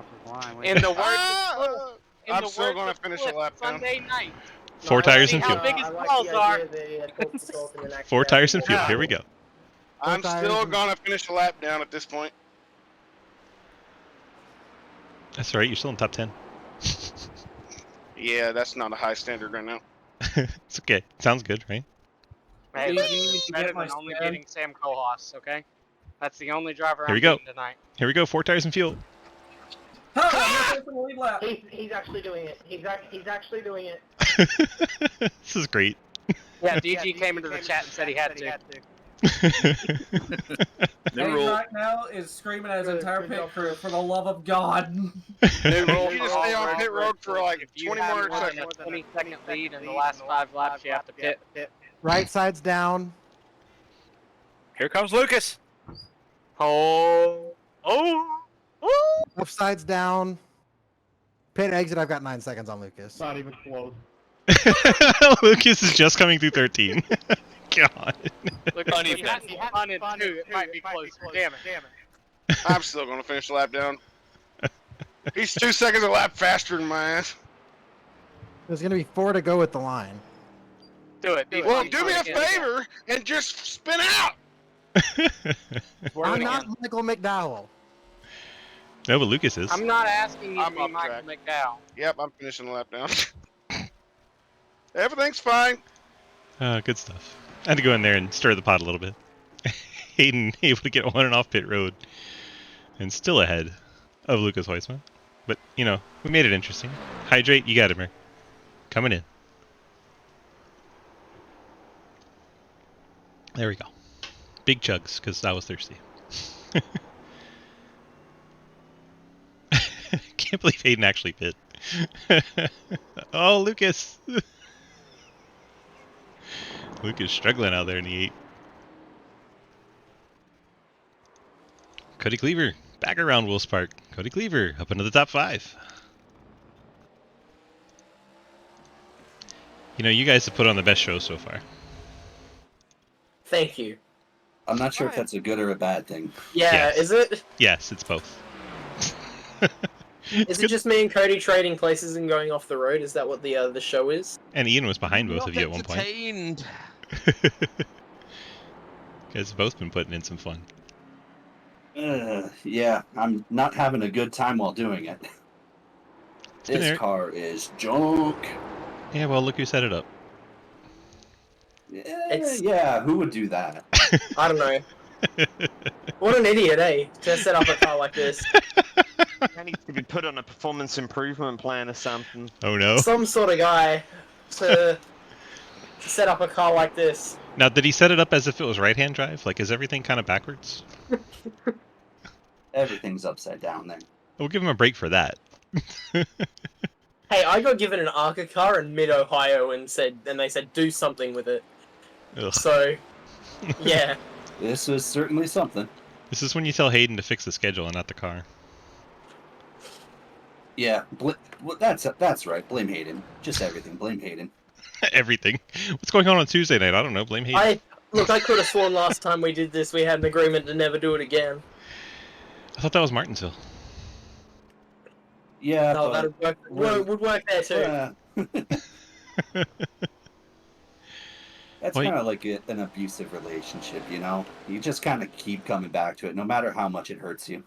In the words, I'm still going to finish a lap down. Sunday night. 4 tires and how fuel. big his balls are. 4 tires and fuel. Here we go. I'm still going to finish a lap down at this point. That's all right. You're still in top 10. Yeah, that's not a high standard right now. It's okay. Sounds good, right? Hey, Dude, that's you need to better get my than only stand. getting Sam Kohlhaas, okay? That's the only driver Here we I'm go. getting tonight. Here we go. 4 tires and fuel. He's actually doing it. He's actually doing it. This is great. Yeah, DG came into the chat and said he had to. Hayden right now is screaming at his entire pit crew, for the love of God. New rule. You just stay on pit road for like 20 more More than seconds. a 20-second lead in the last 5 laps, you have to pit. Right side's down. Here comes Lucas. Oh. Left side's down. Pit exit, I've got 9 seconds on Lucas. Not even close. Lucas is just coming through 13. God. Look, Funny if he hadn't spun in 2, it might be close. Damn it. I'm still going to finish the lap down. He's 2 seconds a lap faster than my ass. There's going to be 4 to go at the line. Do it. Well, do me a favor and just spin out. I'm not Michael McDowell. No, but Lucas is. I'm not asking you to I'm be up Michael track. McDowell. Yep, I'm finishing the lap down. Everything's fine. Good stuff. I had to go in there and stir the pot a little bit. Hayden able to get on and off pit road. And still ahead of Lucas Huisman. But, you know, we made it interesting. Hydrate, you got him, Rick. Coming in. There we go. Big chugs, because I was thirsty. Can't believe Hayden actually pit. Oh, Lucas! Lucas struggling out there in the 8. Cody Cleaver, back around Will Spark. Cody Cleaver, up into the top 5. You know, you guys have put on the best show so far. Thank you. I'm not sure if that's a good or a bad thing. Yeah, Yes. is it? Yes, it's both. Is it just me and Cody trading places and going off the road? Is that what the show is? And Ian was behind both of you at one point. Entertained. Guys have both been putting in some fun. Yeah, I'm not having a good time while doing it. been This there. car is junk. Yeah, well, look who set it up. Yeah, who would do that? I don't know. What an idiot, eh? To set up a car like this. That needs to be put on a performance improvement plan or something. Oh no. Some sort of guy to set up a car like this. Now, did he set it up as if it was right-hand drive? Like, is everything kind of backwards? Everything's upside down there. We'll give him a break for that. Hey, I got given an ARCA car in mid-Ohio and they said do something with it. Ugh. So, yeah. This was certainly something. This is when you tell Hayden to fix the schedule and not the car. Yeah, that's right. Blame Hayden. Just everything. Blame Hayden. Everything. What's going on Tuesday night? I don't know. Blame Hayden. I could have sworn last time we did this we had an agreement to never do it again. I thought that was Martinsville. Yeah, No, but that would work there too. That's kind of like an abusive relationship, you know? You just kind of keep coming back to it, no matter how much it hurts you.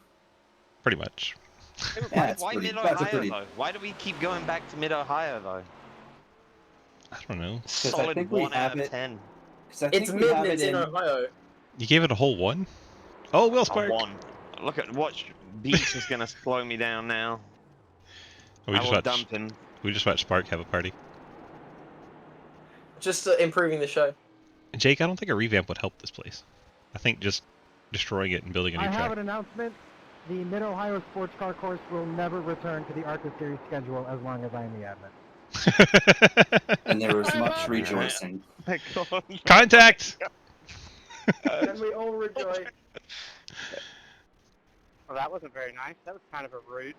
Pretty much. Hey, why Mid-Ohio, though? Why do we keep going back to Mid-Ohio, though? I don't know. Solid 1 out of 10. It's mid and it's in Ohio. You gave it a whole 1? Oh, Will A Spark! 1. Look at watch. Beach is gonna slow me down now. We just watched Spark have a party. Just improving the show. Jake, I don't think a revamp would help this place. I think just destroying it and building a new I track. have an announcement. The Mid-Ohio Sports Car Course will never return to the ARCA Series schedule as long as I am the admin. And there was much rejoicing. My God. Contact! And we all rejoice. Well, that wasn't very nice. That was kind of a rude.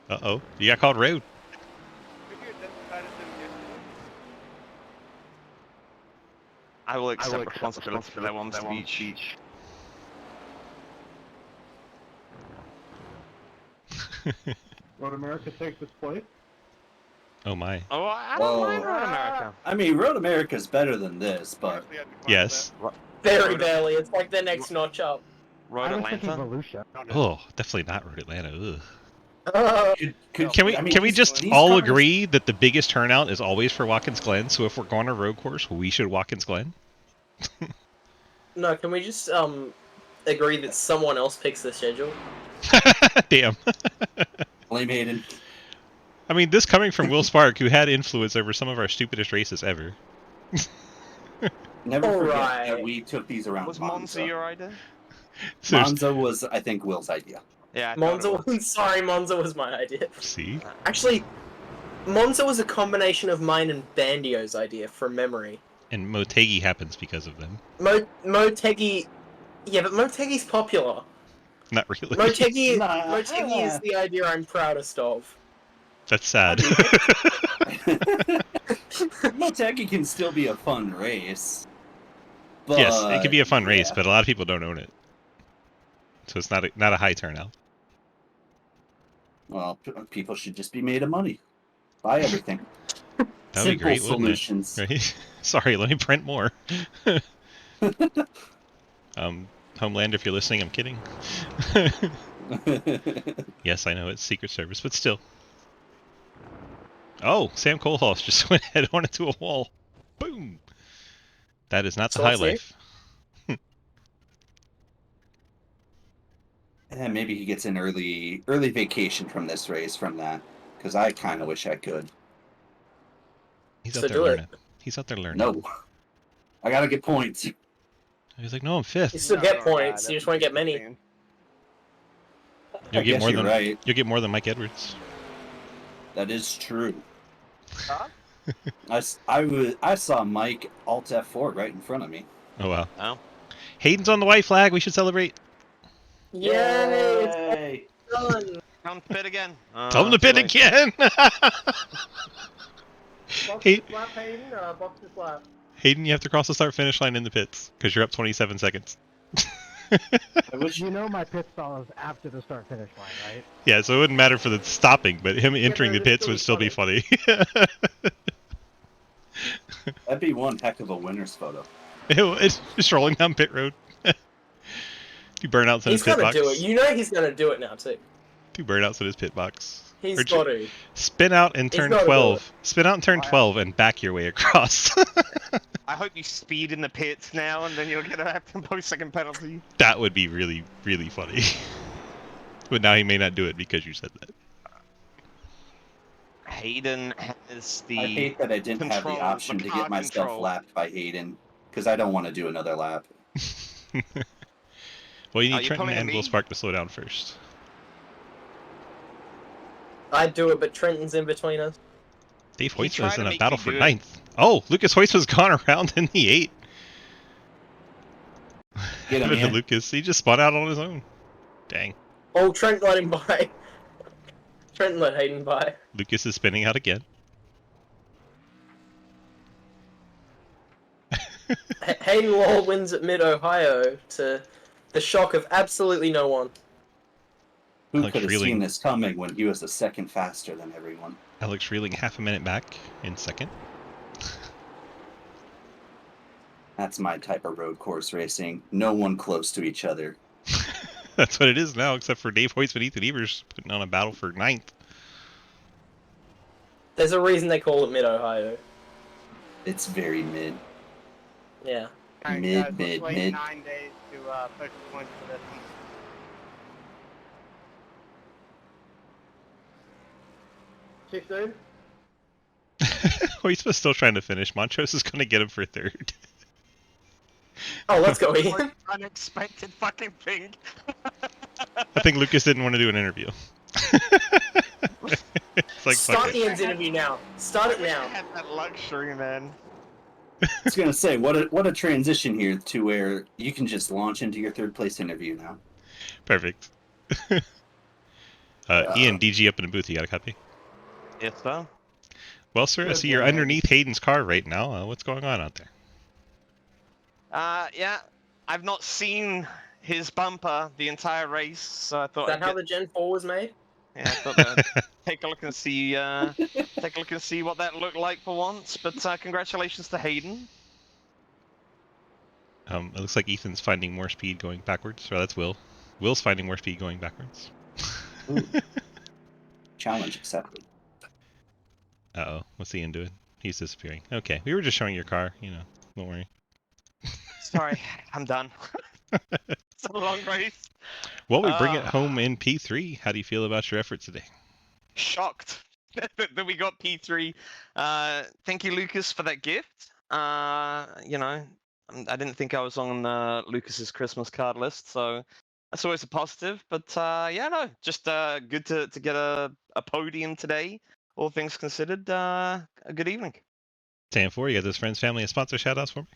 Uh-oh. You got called rude. I will accept responsibility for that one speech. Road America takes its place. Oh my. Oh, I don't mind Road America. I mean, Road America's better than this, but... Yes. Very barely. It's like the next notch up. Road I was thinking Atlanta? Volusia. Oh, definitely not Road Atlanta. Ugh. Uh, Can we just all agree that the biggest turnout is always for Watkins Glen? So if we're going to road course, we should Watkins Glen. No, can we just agree that someone else picks the schedule? Damn. Blame Hayden. I mean, this coming from Will Spark, who had influence over some of our stupidest races ever. Never forget Alright. that we took these around Was Monza your idea? Monza was, I think, Will's idea. Yeah, Monza was my idea. See? Actually, Monza was a combination of mine and Bandio's idea from memory. And Motegi happens because of them. Motegi... Yeah, but Motegi's popular. Not really. Motegi is the idea I'm proudest of. That's sad. Motegi can still be a fun race. But, yes, it can be a fun race, but a lot of people don't own it. So it's not a high turnout. Well, people should just be made of money. Buy everything. That would be great, solutions. wouldn't it? Right? Sorry, let me print more. Homelander, if you're listening, I'm kidding. Yes, I know it's Secret Service, but still. Oh, Sam Kohlhaas just went head on into a wall. Boom! That is not the high life. And maybe he gets an early vacation from this race from that. Because I kind of wish I could. He's out there learning. He's out there learning. No. I gotta get points. He's like, no, I'm 5th. You still get points, you just want to get many. You'll get more than you'll get more than Mike Edwards. That is true. Huh? I saw Mike Alt F4 right in front of me. Oh wow. Oh. Hayden's on the white flag. We should celebrate. Yay! It's done. Tell him to pit again. Tell him to pit again. Hayden, you have to cross the start-finish line in the pits because you're up 27 seconds. You know my pit stall is after the start-finish line, right? Yeah, so it wouldn't matter for the stopping, but him entering the pits would still be funny. That'd be one heck of a winner's photo. It's just rolling down pit road. 2 burnouts in his pit box. He's gonna do it. You know he's gonna do it now too. 2 burnouts in his pit box. He's got to. Spin out and turn 12. Spin out and turn 12 and back your way across. I hope you speed in the pits now, and then you'll get a post-second penalty. That would be really, really funny. But now he may not do it because you said that. Hayden has the. I hate that I didn't have the option to get myself lapped by Hayden. because I don't want to do another lap. Well, you Are need you Trenton pulling a and me? Will Spark to slow down first. I'd do it, but Trenton's in between us. Dave He Hoyt's tried to in a make battle me for do it. 9th. Oh, Lucas Hoyt was gone around in the 8. Get him, Give it to man. Lucas. He just spun out on his own. Dang. Oh, Trent let him by. Trenton let Hayden by. Lucas is spinning out again. Hayden Law wins at Mid-Ohio to the shock of absolutely no one. Who Alex could have seen Freeling. this coming when he was a second faster than everyone? Alex Freeling half a minute back in 2nd. That's my type of road course racing. No one close to each other. That's what it is now, except for Dave Hoyt and Ethan Evers putting on a battle for 9th. There's a reason they call it Mid-Ohio. It's very mid. Yeah. Alright, Mid, guys, mid, let's wait mid. 9 days to push the points for this. Too soon? Hoyt was still trying to finish. Montrose is going to get him for 3rd. Oh, let's go, Ian. Unexpected fucking thing. I think Lucas didn't want to do an interview. It's like, fuck Start it. Ian's interview now. Start it I now. had that luxury, man. I was gonna say, what a transition here to where you can just launch into your third place interview now. Perfect. Ian, DG up in the booth, you got a copy? Yes, sir. Well, sir, I Good see you're boy, man. underneath Hayden's car right now. What's going on out there? Yeah, I've not seen his bumper the entire race, so I Is thought that I'd how get, the Gen 4 was made? yeah, I thought I'd take a look and see, what that looked like for once. But congratulations to Hayden. It looks like Ethan's finding more speed going backwards. Or that's Will. Will's finding more speed going backwards. Challenge accepted. Uh-oh. What's Ian doing? He's disappearing. Okay, we were just showing your car. Don't worry. Sorry, I'm done. It's a long race. Well, we bring it home in P3. How do you feel about your effort today? Shocked that we got P3. Thank you, Lucas, for that gift. I didn't think I was on Lucas's Christmas card list, so that's always a positive. But just good to get a podium today. All things considered, a good evening. 10-4, you got those friends, family, and sponsor shout-outs for me?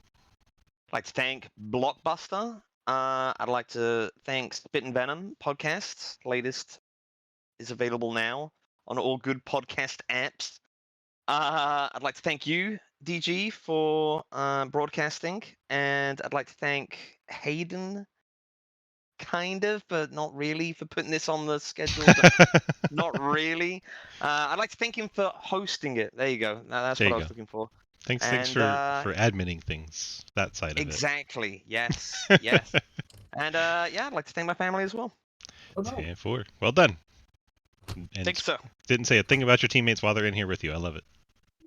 I'd like to thank Blockbuster. I'd like to thank Spittin Venom podcast. Latest is available now on all good podcast apps. I'd like to thank you, DG, for broadcasting, and I'd like to thank Hayden, kind of, but not really, for putting this on the schedule. Not really. I'd like to thank him for hosting it. There you go. That's There what you I was go. looking for. Thanks for adminning things. That side of Exactly. Yes. Yes. And I'd like to thank my family as well. Oh, no. 10-4. Well done. And Think so. didn't say a thing about your teammates while they're in here with you. I love it.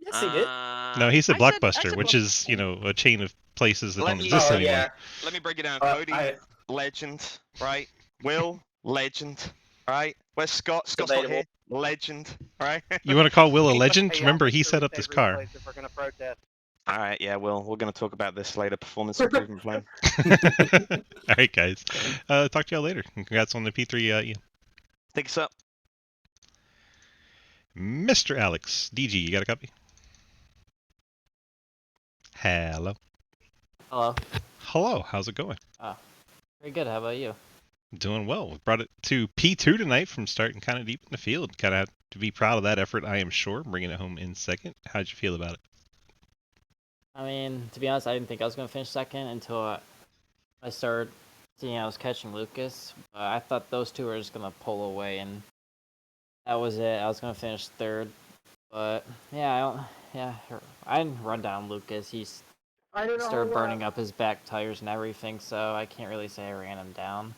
Yes, he did. No, he said I Blockbuster, said which is, a chain of places that Let don't me- exist Oh, anymore. yeah. Let me break it down. Uh, Cody, I- legend, right? Will, legend, right? Where's Scott? Scott's not here. Legend, right? You want to call Will a legend? Hey, Remember, I'll he make sure set we up this save car. replays if we're gonna protest. All right, yeah, Will. We're going to talk about this later. Performance improvement plan. All right, guys. Talk to y'all later. Congrats on the P3, Ian. Think so. Mr. Alex, DG, you got a copy? Hello. Hello. Hello, how's it going? Very good. How about you? Doing well. We brought it to P2 tonight from starting kind of deep in the field. Kind of have to be proud of that effort, I am sure, bringing it home in 2nd. How'd you feel about it? I mean, to be honest, I didn't think I was going to finish 2nd until I started seeing I was catching Lucas. I thought those two were just going to pull away, and that was it. I was going to finish 3rd. But, yeah, I didn't run down Lucas. He started burning up his back tires and everything, so I can't really say I ran him down.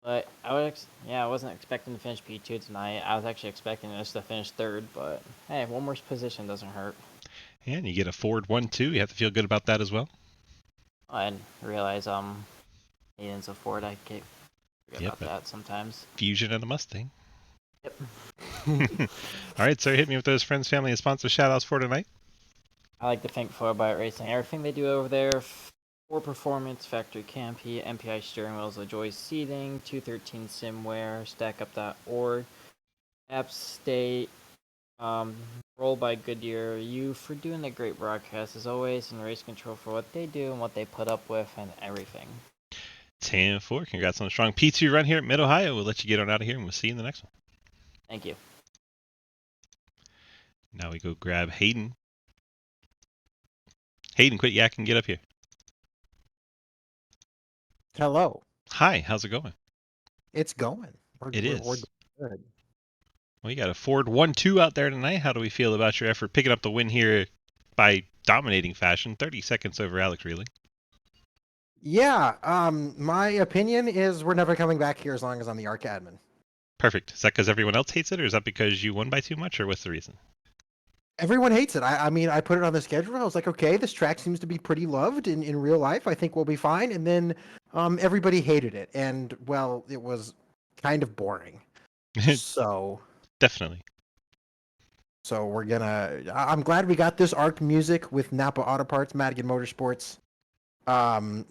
But I wasn't expecting to finish P2 tonight. I was actually expecting us to finish 3rd, but hey, one more position doesn't hurt. And you get a Ford 1-2. You have to feel good about that as well. I didn't realize Aiden's a Ford. I forget about that sometimes. Fusion and a Mustang. Yep. All right, so hit me with those friends, family, and sponsor shout-outs for tonight. I like to thank 4x Racing. Everything they do over there, 4 Performance, Factory Camp Heat, MPI Steering Wheels, LaJoy Seating, 213 Simware, StackUp.org, App State, Roll by Goodyear, you for doing a great broadcast as always, and Race Control for what they do and what they put up with and everything. 10-4. Congrats on a strong P2 run here at Mid-Ohio. We'll let you get on out of here, and we'll see you in the next one. Thank you. Now we go grab Hayden. Hayden, quit yakking. Get up here. Hello. Hi. How's it going? It's going. We're good. Well, you got a Ford 1-2 out there tonight. How do we feel about your effort picking up the win here by dominating fashion? 30 seconds over Alex Reeling. Yeah. My opinion is we're never coming back here as long as I'm the ARCA admin. Perfect. Is that because everyone else hates it, or is that because you won by too much, or what's the reason? Everyone hates it. I mean, I put it on the schedule. I was like, okay, this track seems to be pretty loved in real life. I think we'll be fine. And then everybody hated it. And, well, it was kind of boring. So... Definitely. So we're going to... I'm glad we got this ARC music with Napa Auto Parts, Madigan Motorsports,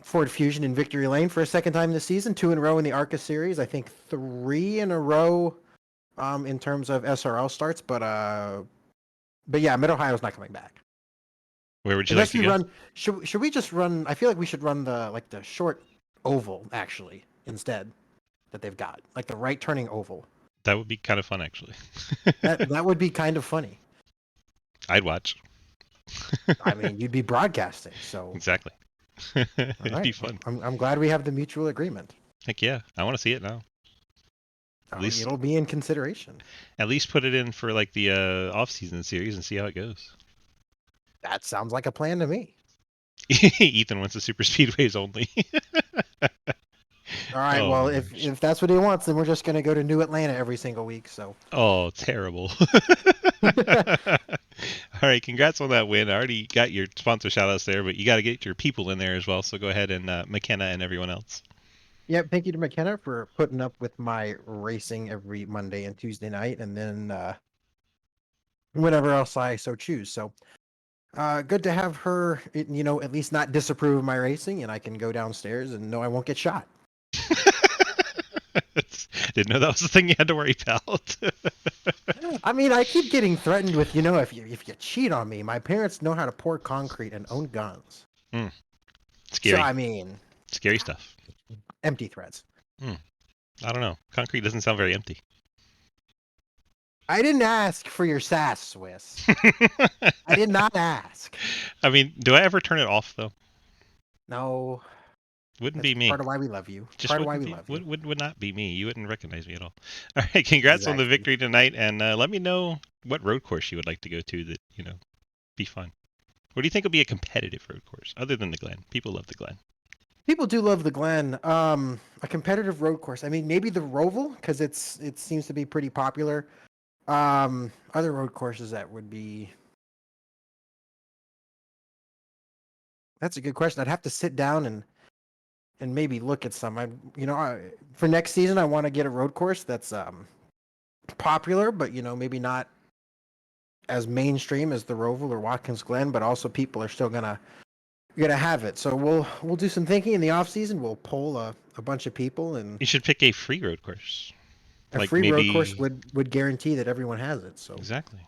Ford Fusion, and Victory Lane for a second time this season. 2 in a row in the ARCA series. I think 3 in a row in terms of SRL starts. But yeah, Mid-Ohio's not coming back. Where would you like to go? Should we just run? I feel like we should run the short oval actually instead that they've got, like the right turning oval. That would be kind of fun actually. that would be kind of funny. I'd watch. I mean, you'd be broadcasting, so exactly. It'd be fun. I'm glad we have the mutual agreement. Heck yeah, I want to see it now. At least it'll be in consideration. At least put it in for like the off-season series and see how it goes. That sounds like a plan to me. Ethan wants the super speedways only. All right, well, if that's what he wants, then we're just going to go to New Atlanta every single week. So. Oh, terrible. All right, congrats on that win. I already got your sponsor shout-outs there, but you got to get your people in there as well. So go ahead and McKenna and everyone else. Yep, thank you to McKenna for putting up with my racing every Monday and Tuesday night, and then whenever else I so choose. So good to have her, at least not disapprove of my racing, and I can go downstairs and know I won't get shot. Didn't know that was the thing you had to worry about. I mean, I keep getting threatened with, if you cheat on me, my parents know how to pour concrete and own guns. Scary. So, I mean... Scary stuff. Empty threats. I don't know. Concrete doesn't sound very empty. I didn't ask for your sass, Swiss. I did not ask. I mean, do I ever turn it off, though? No. Wouldn't be me. Part of why we love you. Just part of why we love you. Would not be me. You wouldn't recognize me at all. All right, congrats on the victory tonight, and let me know what road course you would like to go to that, be fun. What do you think will be a competitive road course, other than the Glen? People love the Glen. People do love the Glen. A competitive road course. I mean, maybe the Roval, because it seems to be pretty popular. Other road courses that would be... That's a good question. I'd have to sit down and maybe look at some. For next season, I want to get a road course that's popular, but maybe not as mainstream as the Roval or Watkins Glen, but also people are still gonna have it. So we'll do some thinking in the off season. We'll poll a bunch of people, and you should pick a free road course. A free road course would guarantee that everyone has it. So exactly.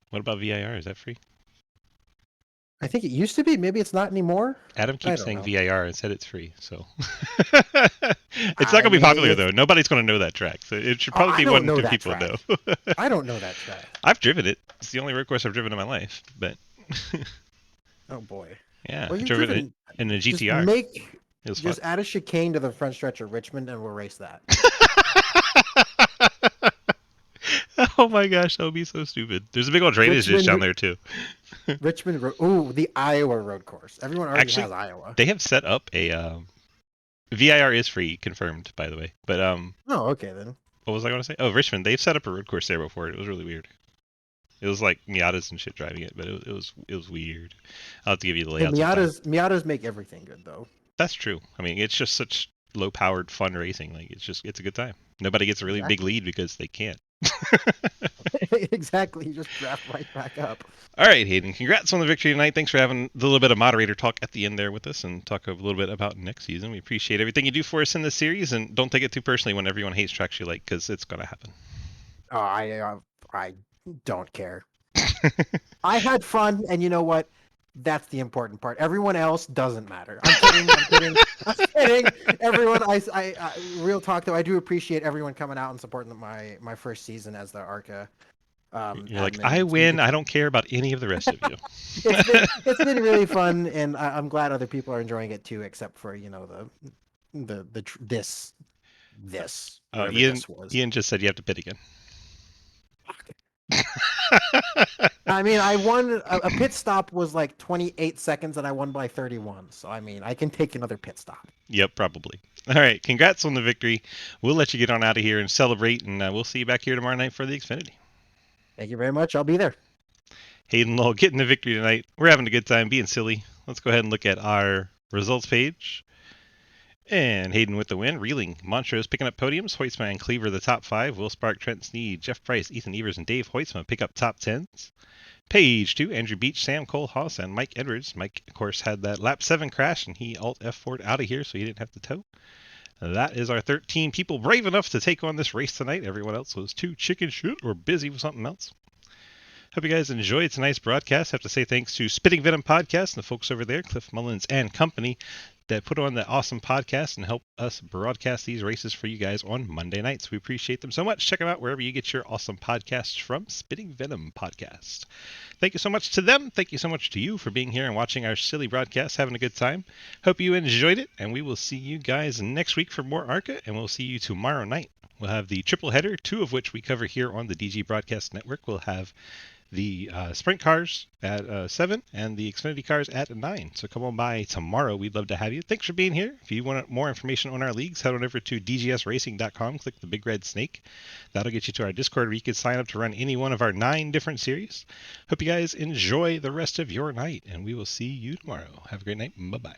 What about VIR? Is that free? I think it used to be. Maybe it's not anymore. Adam keeps saying VIR and said it's free, so it's not gonna be popular though. Nobody's gonna know that track, so it should probably be one or two people know. I don't know that track. I've driven it. It's the only road course I've driven in my life, but. Oh boy. Yeah, well, I've driven it in a GTR. Just add a chicane to the front stretch of Richmond, and we'll race that. Oh my gosh, that would be so stupid. There's a big old drainage ditch down there too. Richmond Road. Ooh, the Iowa road course. Everyone already has Iowa. They have set up a VIR is free, confirmed, by the way. But Oh, okay then. What was I going to say? Oh, Richmond. They've set up a road course there before. It was really weird. It was like Miatas and shit driving it, but it was weird. I'll have to give you the layout. Miatas make everything good though. That's true. I mean, it's just such low-powered, fun racing. Like it's a good time. Nobody gets a really big lead because they can't. Exactly. You just draft right back up. All right, Hayden, congrats on the victory tonight. Thanks for having the little bit of moderator talk at the end there with us and talk a little bit about next season. We appreciate everything you do for us in this series, and don't take it too personally when everyone hates tracks you like, because it's going to happen. Oh, I don't care. I had fun, and you know what? That's the important part. Everyone else doesn't matter. I'm kidding. I'm kidding. I'm kidding. Everyone, I real talk though. I do appreciate everyone coming out and supporting my first season as the ARCA. You're like, admin. I win. I don't care about any of the rest of you. It's been really fun, and I'm glad other people are enjoying it too. Except for this whatever this was. Ian just said you have to pit again. I mean, I won. A pit stop was like 28 seconds, and I won by 31. So I mean, I can take another pit stop. Yep, probably. All right, congrats on the victory. We'll let you get on out of here and celebrate, and we'll see you back here tomorrow night for the Xfinity. Thank you very much. I'll be there. Hayden Lowell getting the victory tonight. We're having a good time being silly. Let's go ahead and look at our results page. And Hayden with the win. Reeling, Montrose picking up podiums. Hoytsma and Cleaver the top 5. Will Spark, Trent Sneed, Jeff Price, Ethan Evers, and Dave Hoytsma pick up top 10s. Page 2, Andrew Beach, Sam Cole Haas, and Mike Edwards. Mike, of course, had that lap 7 crash, and he alt F4'd out of here, so he didn't have to tow. That is our 13 people brave enough to take on this race tonight. Everyone else was too chicken shit or busy with something else. Hope you guys enjoyed tonight's broadcast. Have to say thanks to Spittin Venom Podcast and the folks over there, Cliff Mullins and company, that put on that awesome podcast and help us broadcast these races for you guys on Monday nights. We appreciate them so much. Check them out wherever you get your awesome podcasts from. Spittin Venom Podcast. Thank you so much to them. Thank you so much to you for being here and watching our silly broadcast, having a good time. Hope you enjoyed it, and we will see you guys next week for more ARCA, and we'll see you tomorrow night. We'll have the triple header, 2 of which we cover here on the DG Broadcast Network. We'll have the sprint cars at 7 and the Xfinity cars at 9. So come on by tomorrow. We'd love to have you. Thanks for being here. If you want more information on our leagues, head on over to dgsracing.com. Click the big red snake. That'll get you to our Discord where you can sign up to run any one of our 9 different series. Hope you guys enjoy the rest of your night, and we will see you tomorrow. Have a great night. Bye-bye.